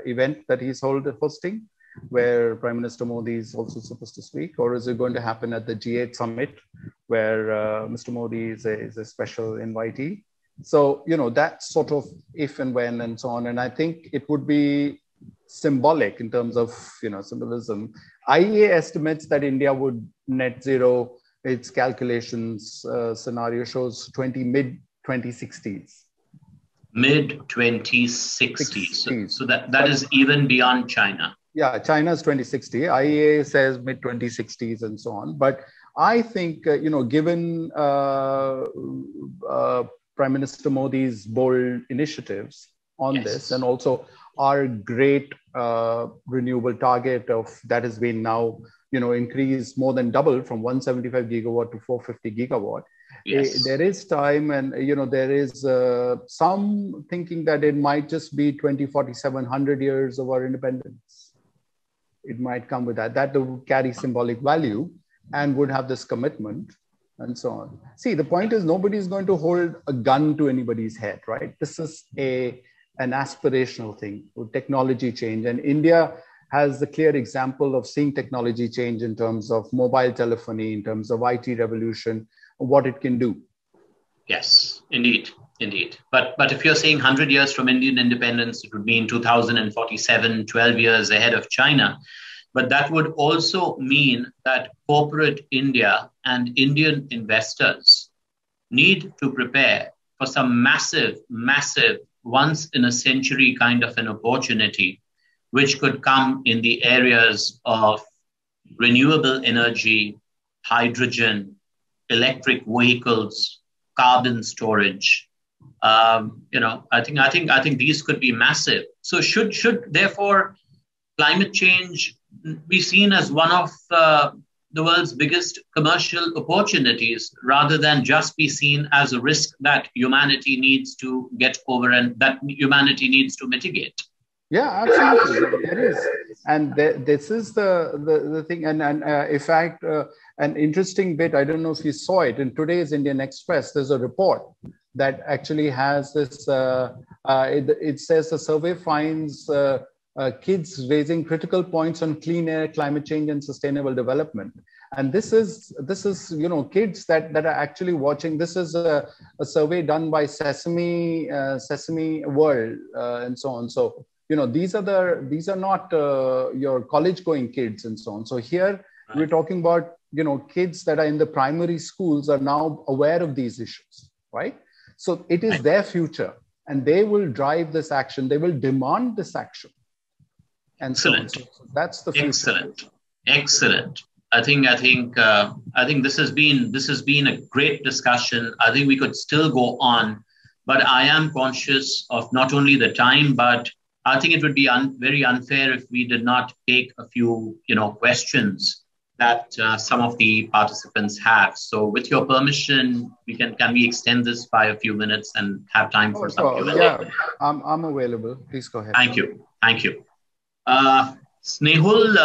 event that he's hosting, where Prime Minister Modi is also supposed to speak, or is it going to happen at the G8 summit, where Mr. Modi is a special invitee? So, that's sort of if and when and so on. And I think it would be symbolic in terms of, symbolism. IEA estimates that India would net zero, its calculations scenario shows mid-2060s. Mid-2060s. So that is even beyond China. Yeah, China's 2060. IEA says mid-2060s and so on. But I think, given Prime Minister Modi's bold initiatives on Yes. this, and also our great renewable target of that has been now, increased more than double from 175 gigawatt to 450 gigawatt. Yes. There is time, and there is some thinking that it might just be 2047, 100 years of our independence. It might come with that would carry symbolic value and would have this commitment and so on. See, the point is nobody's going to hold a gun to anybody's head, right? This is an aspirational thing with technology change, and India has the clear example of seeing technology change in terms of mobile telephony, in terms of IT revolution, what it can do. Yes, indeed. But if you're saying 100 years from Indian independence, it would mean 2047, 12 years ahead of China. But that would also mean that corporate India and Indian investors need to prepare for some massive, once in a century kind of an opportunity, which could come in the areas of renewable energy, hydrogen, electric vehicles, carbon storage. I think these could be massive. So should therefore climate change be seen as one of the world's biggest commercial opportunities, rather than just be seen as a risk that humanity needs to get over and that humanity needs to mitigate? Yeah, absolutely. There is. And this is the thing. And in fact, an interesting bit, I don't know if you saw it, in today's Indian Express, there's a report that actually has this, it says the survey finds kids raising critical points on clean air, climate change, and sustainable development. And this is kids that are actually watching. This is a survey done by Sesame World and so on. So these are not your college going kids and so on. So here we're talking about kids that are in the primary schools are now aware of these issues, right? So it is their future, and they will drive this action. They will demand this action. And excellent. So that's the future. Excellent. I think this has been a great discussion. I think we could still go on, but I am conscious of not only the time, but I think it would be very unfair if we did not take a few questions that some of the participants have. So with your permission, can we extend this by a few minutes and have time for some Q&A? Yeah, I'm available. Please go ahead. Thank you. Snehul,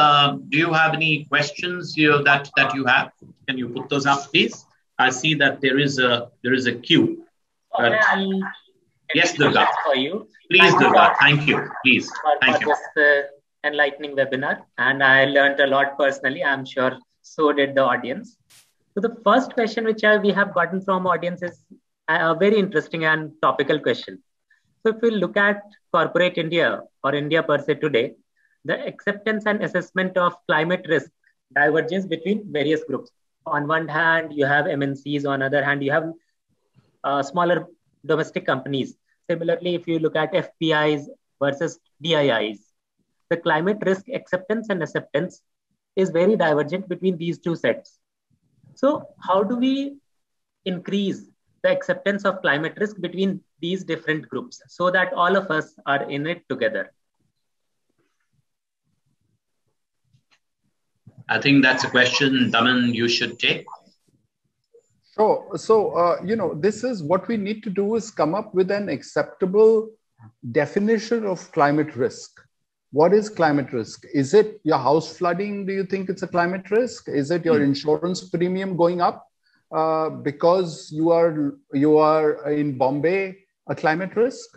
do you have any questions that you have? Can you put those up, please? I see that there is a queue. Yes, Durga. For you. Please, Durga. Thank you. Please. Thank you. This enlightening webinar, and I learned a lot personally. I'm sure so did the audience. So the first question which we have gotten from audience is a very interesting and topical question. So if we look at corporate India or India per se today, the acceptance and assessment of climate risk diverges between various groups. On one hand, you have MNCs. On the other hand, you have smaller domestic companies. Similarly, if you look at FPIs versus DIIs, the climate risk acceptance and acceptance is very divergent between these two sets. So how do we increase the acceptance of climate risk between these different groups so that all of us are in it together? I think that's a question, Daman, you should take. Sure. So, this is what we need to do is come up with an acceptable definition of climate risk. What is climate risk? Is it your house flooding? Do you think it's a climate risk? Is it your insurance premium going up because you are in Bombay, a climate risk?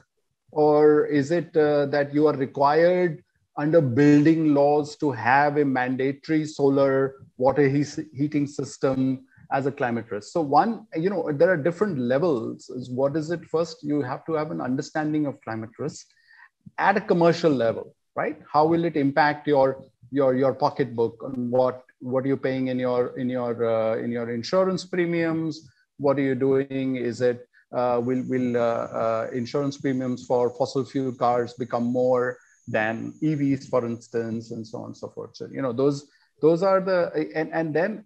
Or is it that you are required under building laws to have a mandatory solar water heating system as a climate risk? So there are different levels. What is it? First, you have to have an understanding of climate risk at a commercial level, right? How will it impact your pocketbook, and what are you paying in your insurance premiums? What are you doing? Is it will insurance premiums for fossil fuel cars become more than EVs, for instance, and so on and so forth? So those are the and then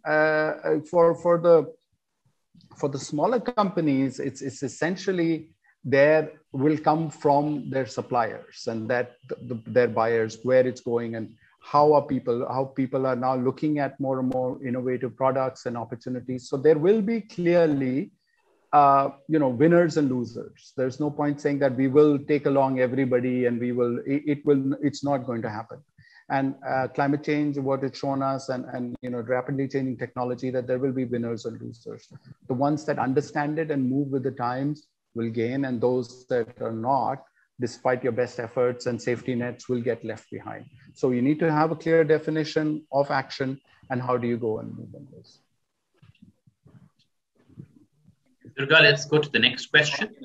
for For the smaller companies, it's essentially there will come from their suppliers and that their buyers, where it's going and how people are now looking at more and more innovative products and opportunities. So there will be clearly, winners and losers. There's no point saying that we will take along everybody and it's not going to happen. And climate change, what it's shown us, and rapidly changing technology, that there will be winners and losers. The ones that understand it and move with the times will gain, and those that are not, despite your best efforts and safety nets, will get left behind. So you need to have a clear definition of action and how do you go and move on this. Durga, let's go to the next question.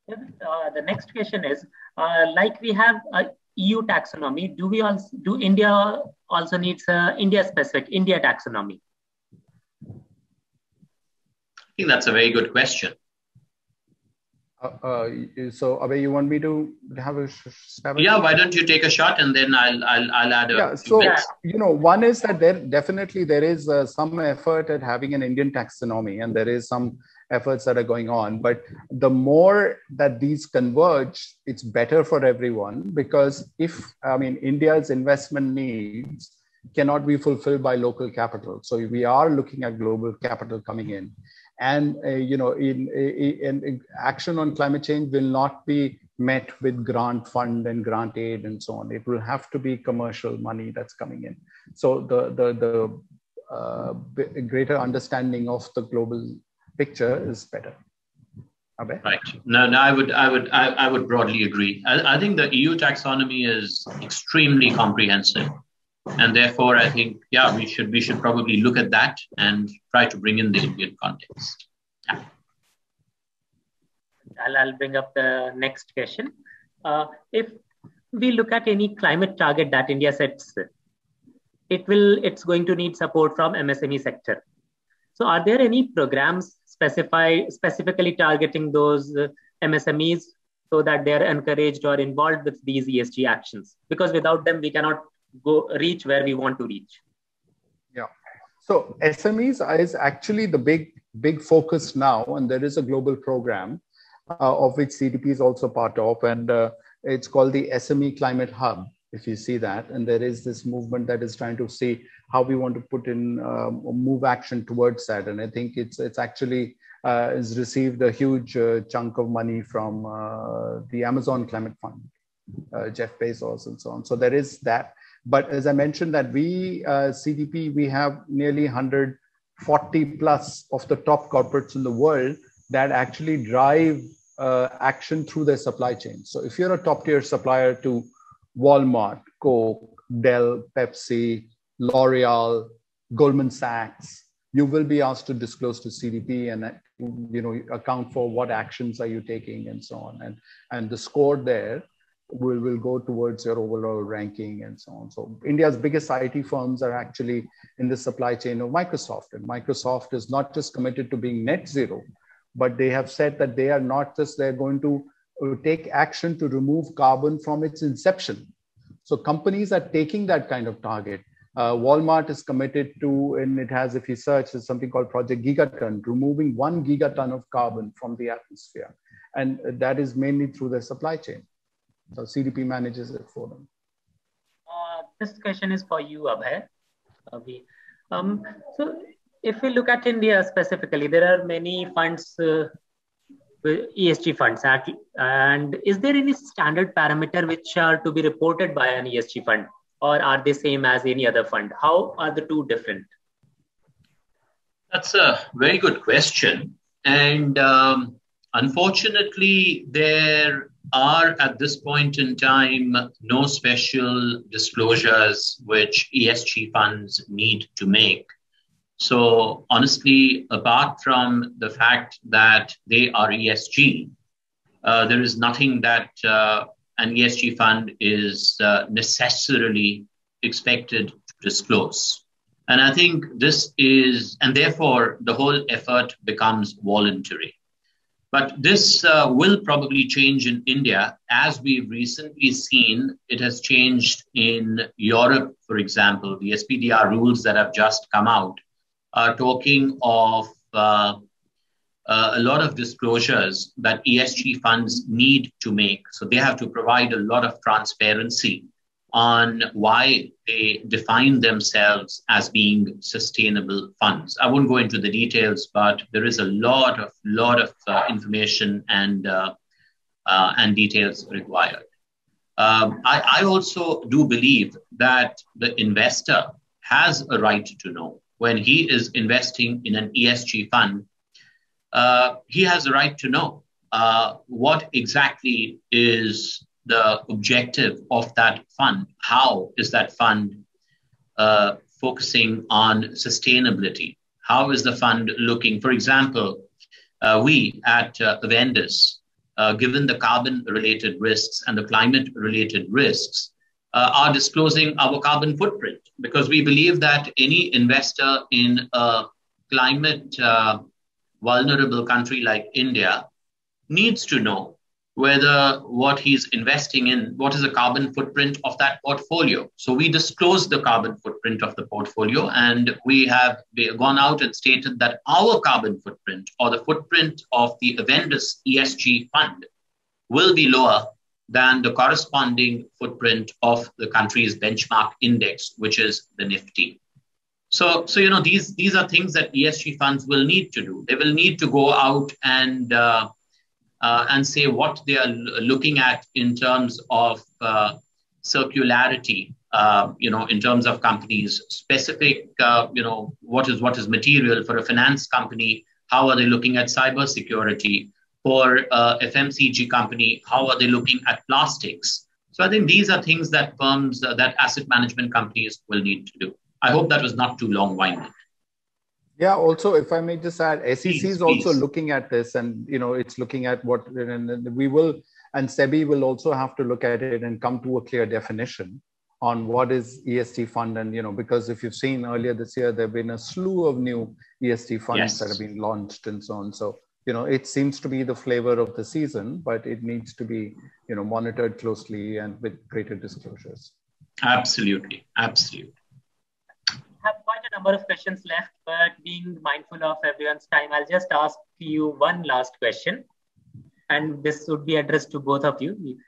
The next question is, like we have a EU taxonomy, do India also needs a India-specific India taxonomy? I think that's a very good question. So Abhay, you want me to have a stab? Yeah, why don't you take a shot and then I'll add a few bits. One is that there is some effort at having an Indian taxonomy, and there is some efforts that are going on. But the more that these converge, it's better for everyone, because India's investment needs cannot be fulfilled by local capital. So we are looking at global capital coming in. And, in action on climate change will not be met with grant fund and grant aid and so on. It will have to be commercial money that's coming in. So the greater understanding of the global picture is better. Abhay? Right. No, I would broadly agree. I think the EU taxonomy is extremely comprehensive. And therefore, I think, we should probably look at that and try to bring in the Indian context. Yeah. I'll bring up the next question. If we look at any climate target that India sets, it's going to need support from MSME sector. So are there any programs specifically targeting those MSMEs so that they are encouraged or involved with these ESG actions? Because without them, we cannot reach where we want to reach. Yeah. So SMEs is actually the big focus now, and there is a global program of which CDP is also part of, and it's called the SME Climate Hub, if you see that. And there is this movement that is trying to see how we want to put in move action towards that. And I think it's actually has received a huge chunk of money from the Amazon Climate Fund, Jeff Bezos and so on. So there is that. But as I mentioned, that CDP, we have nearly 140 plus of the top corporates in the world that actually drive action through their supply chain. So if you're a top tier supplier to Walmart, Coke, Dell, Pepsi, L'Oreal, Goldman Sachs, you will be asked to disclose to CDP and account for what actions are you taking and so on. And the score there will go towards your overall ranking and so on. So India's biggest IT firms are actually in the supply chain of Microsoft. And Microsoft is not just committed to being net zero, but they have said that they are not just, they're going to take action to remove carbon from its inception. So companies are taking that kind of target. Walmart is committed to, and it has, if you search, there's something called Project Gigaton, removing 1 gigaton of carbon from the atmosphere. And that is mainly through their supply chain. So CDP manages it for them. This question is for you, Abhay. So if we look at India specifically, there are many funds, ESG funds. And is there any standard parameter which are to be reported by an ESG fund? Or are they same as any other fund? How are the two different? That's a very good question. And unfortunately, there are at this point in time no special disclosures which ESG funds need to make. So honestly, apart from the fact that they are ESG, there is nothing that an ESG fund is necessarily expected to disclose. And I think this is, and therefore the whole effort becomes voluntary. But this will probably change in India. As we've recently seen, it has changed in Europe, for example. The SPDR rules that have just come out are talking of a lot of disclosures that ESG funds need to make. So they have to provide a lot of transparency on why they define themselves as being sustainable funds. I won't go into the details, but there is a lot of information and details required. I also do believe that the investor has a right to know when he is investing in an ESG fund. He has a right to know what exactly is the objective of that fund. How is that fund focusing on sustainability? How is the fund looking? For example, we at Avendus, given the carbon-related risks and the climate-related risks, are disclosing our carbon footprint, because we believe that any investor in a climate vulnerable country like India needs to know whether what he's investing in, what is the carbon footprint of that portfolio. So we disclose the carbon footprint of the portfolio, and we have gone out and stated that our carbon footprint, or the footprint of the Avendus ESG fund, will be lower than the corresponding footprint of the country's benchmark index, which is the Nifty. So these are things that ESG funds will need to do. They will need to go out and say what they are looking at in terms of circularity, in terms of companies specific, what is material for a finance company. How are they looking at cybersecurity? For FMCG company, how are they looking at plastics? So I think these are things that firms, that asset management companies will need to do. I hope that was not too long-winded. Yeah, also, if I may just add, SEC is also please. looking at this, and it's looking at what, and we will, and SEBI will also have to look at it and come to a clear definition on what is ESG fund. And, because if you've seen earlier this year, there have been a slew of new ESG funds that have been launched and so on. So, it seems to be the flavor of the season, but it needs to be, monitored closely and with greater disclosures. Absolutely. Have quite a number of questions left, but being mindful of everyone's time, I'll just ask you one last question, and this would be addressed to both of you.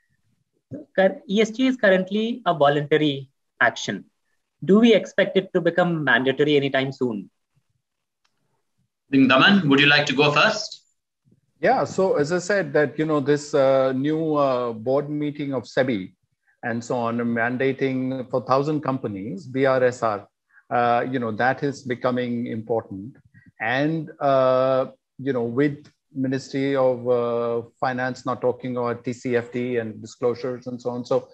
ESG is currently a voluntary action. Do we expect it to become mandatory anytime soon? Daman, would you like to go first? Yeah, so as I said that, this new board meeting of SEBI and so on, mandating for 1,000 companies, BRSR, that is becoming important. And, with Ministry of Finance not talking about TCFD and disclosures and so on. So,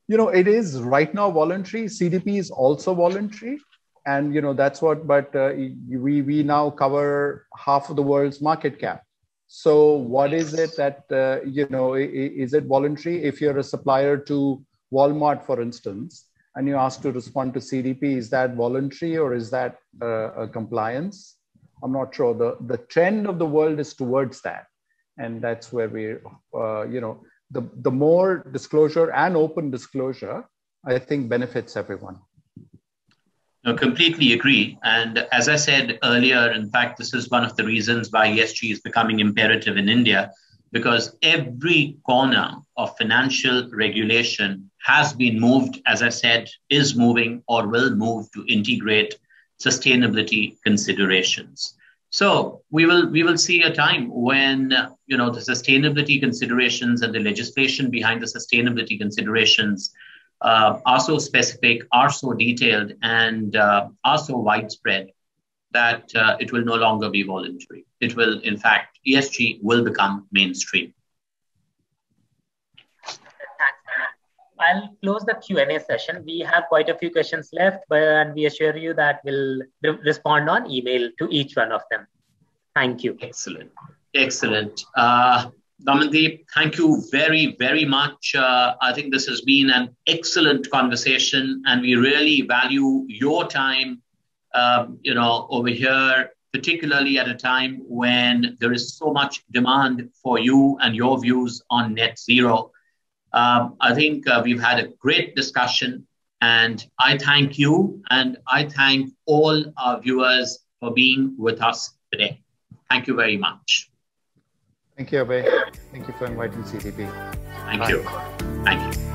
it is right now voluntary. CDP is also voluntary. And, that's what, but we now cover half of the world's market cap. So what is it that, is it voluntary? If you're a supplier to Walmart, for instance, and you're asked to respond to CDP, is that voluntary or is that a compliance? I'm not sure. The trend of the world is towards that. And that's where we're, the more disclosure and open disclosure, I think benefits everyone. I completely agree. And as I said earlier, in fact, this is one of the reasons why ESG is becoming imperative in India, because every corner of financial regulation has been moved, as I said, is moving or will move to integrate sustainability considerations. So we will see a time when, the sustainability considerations and the legislation behind the sustainability considerations are so specific, are so detailed, and are so widespread that it will no longer be voluntary. It will, in fact, ESG will become mainstream. Thanks, I'll close the Q&A session. We have quite a few questions left, and we assure you that we'll respond on email to each one of them. Thank you. Excellent. Damandeep, thank you very, very much. I think this has been an excellent conversation, and we really value your time, over here, particularly at a time when there is so much demand for you and your views on net zero. I think we've had a great discussion, and I thank you and I thank all our viewers for being with us today. Thank you very much. Thank you, Abhay. Thank you for inviting CDP. Thank you. Thank you.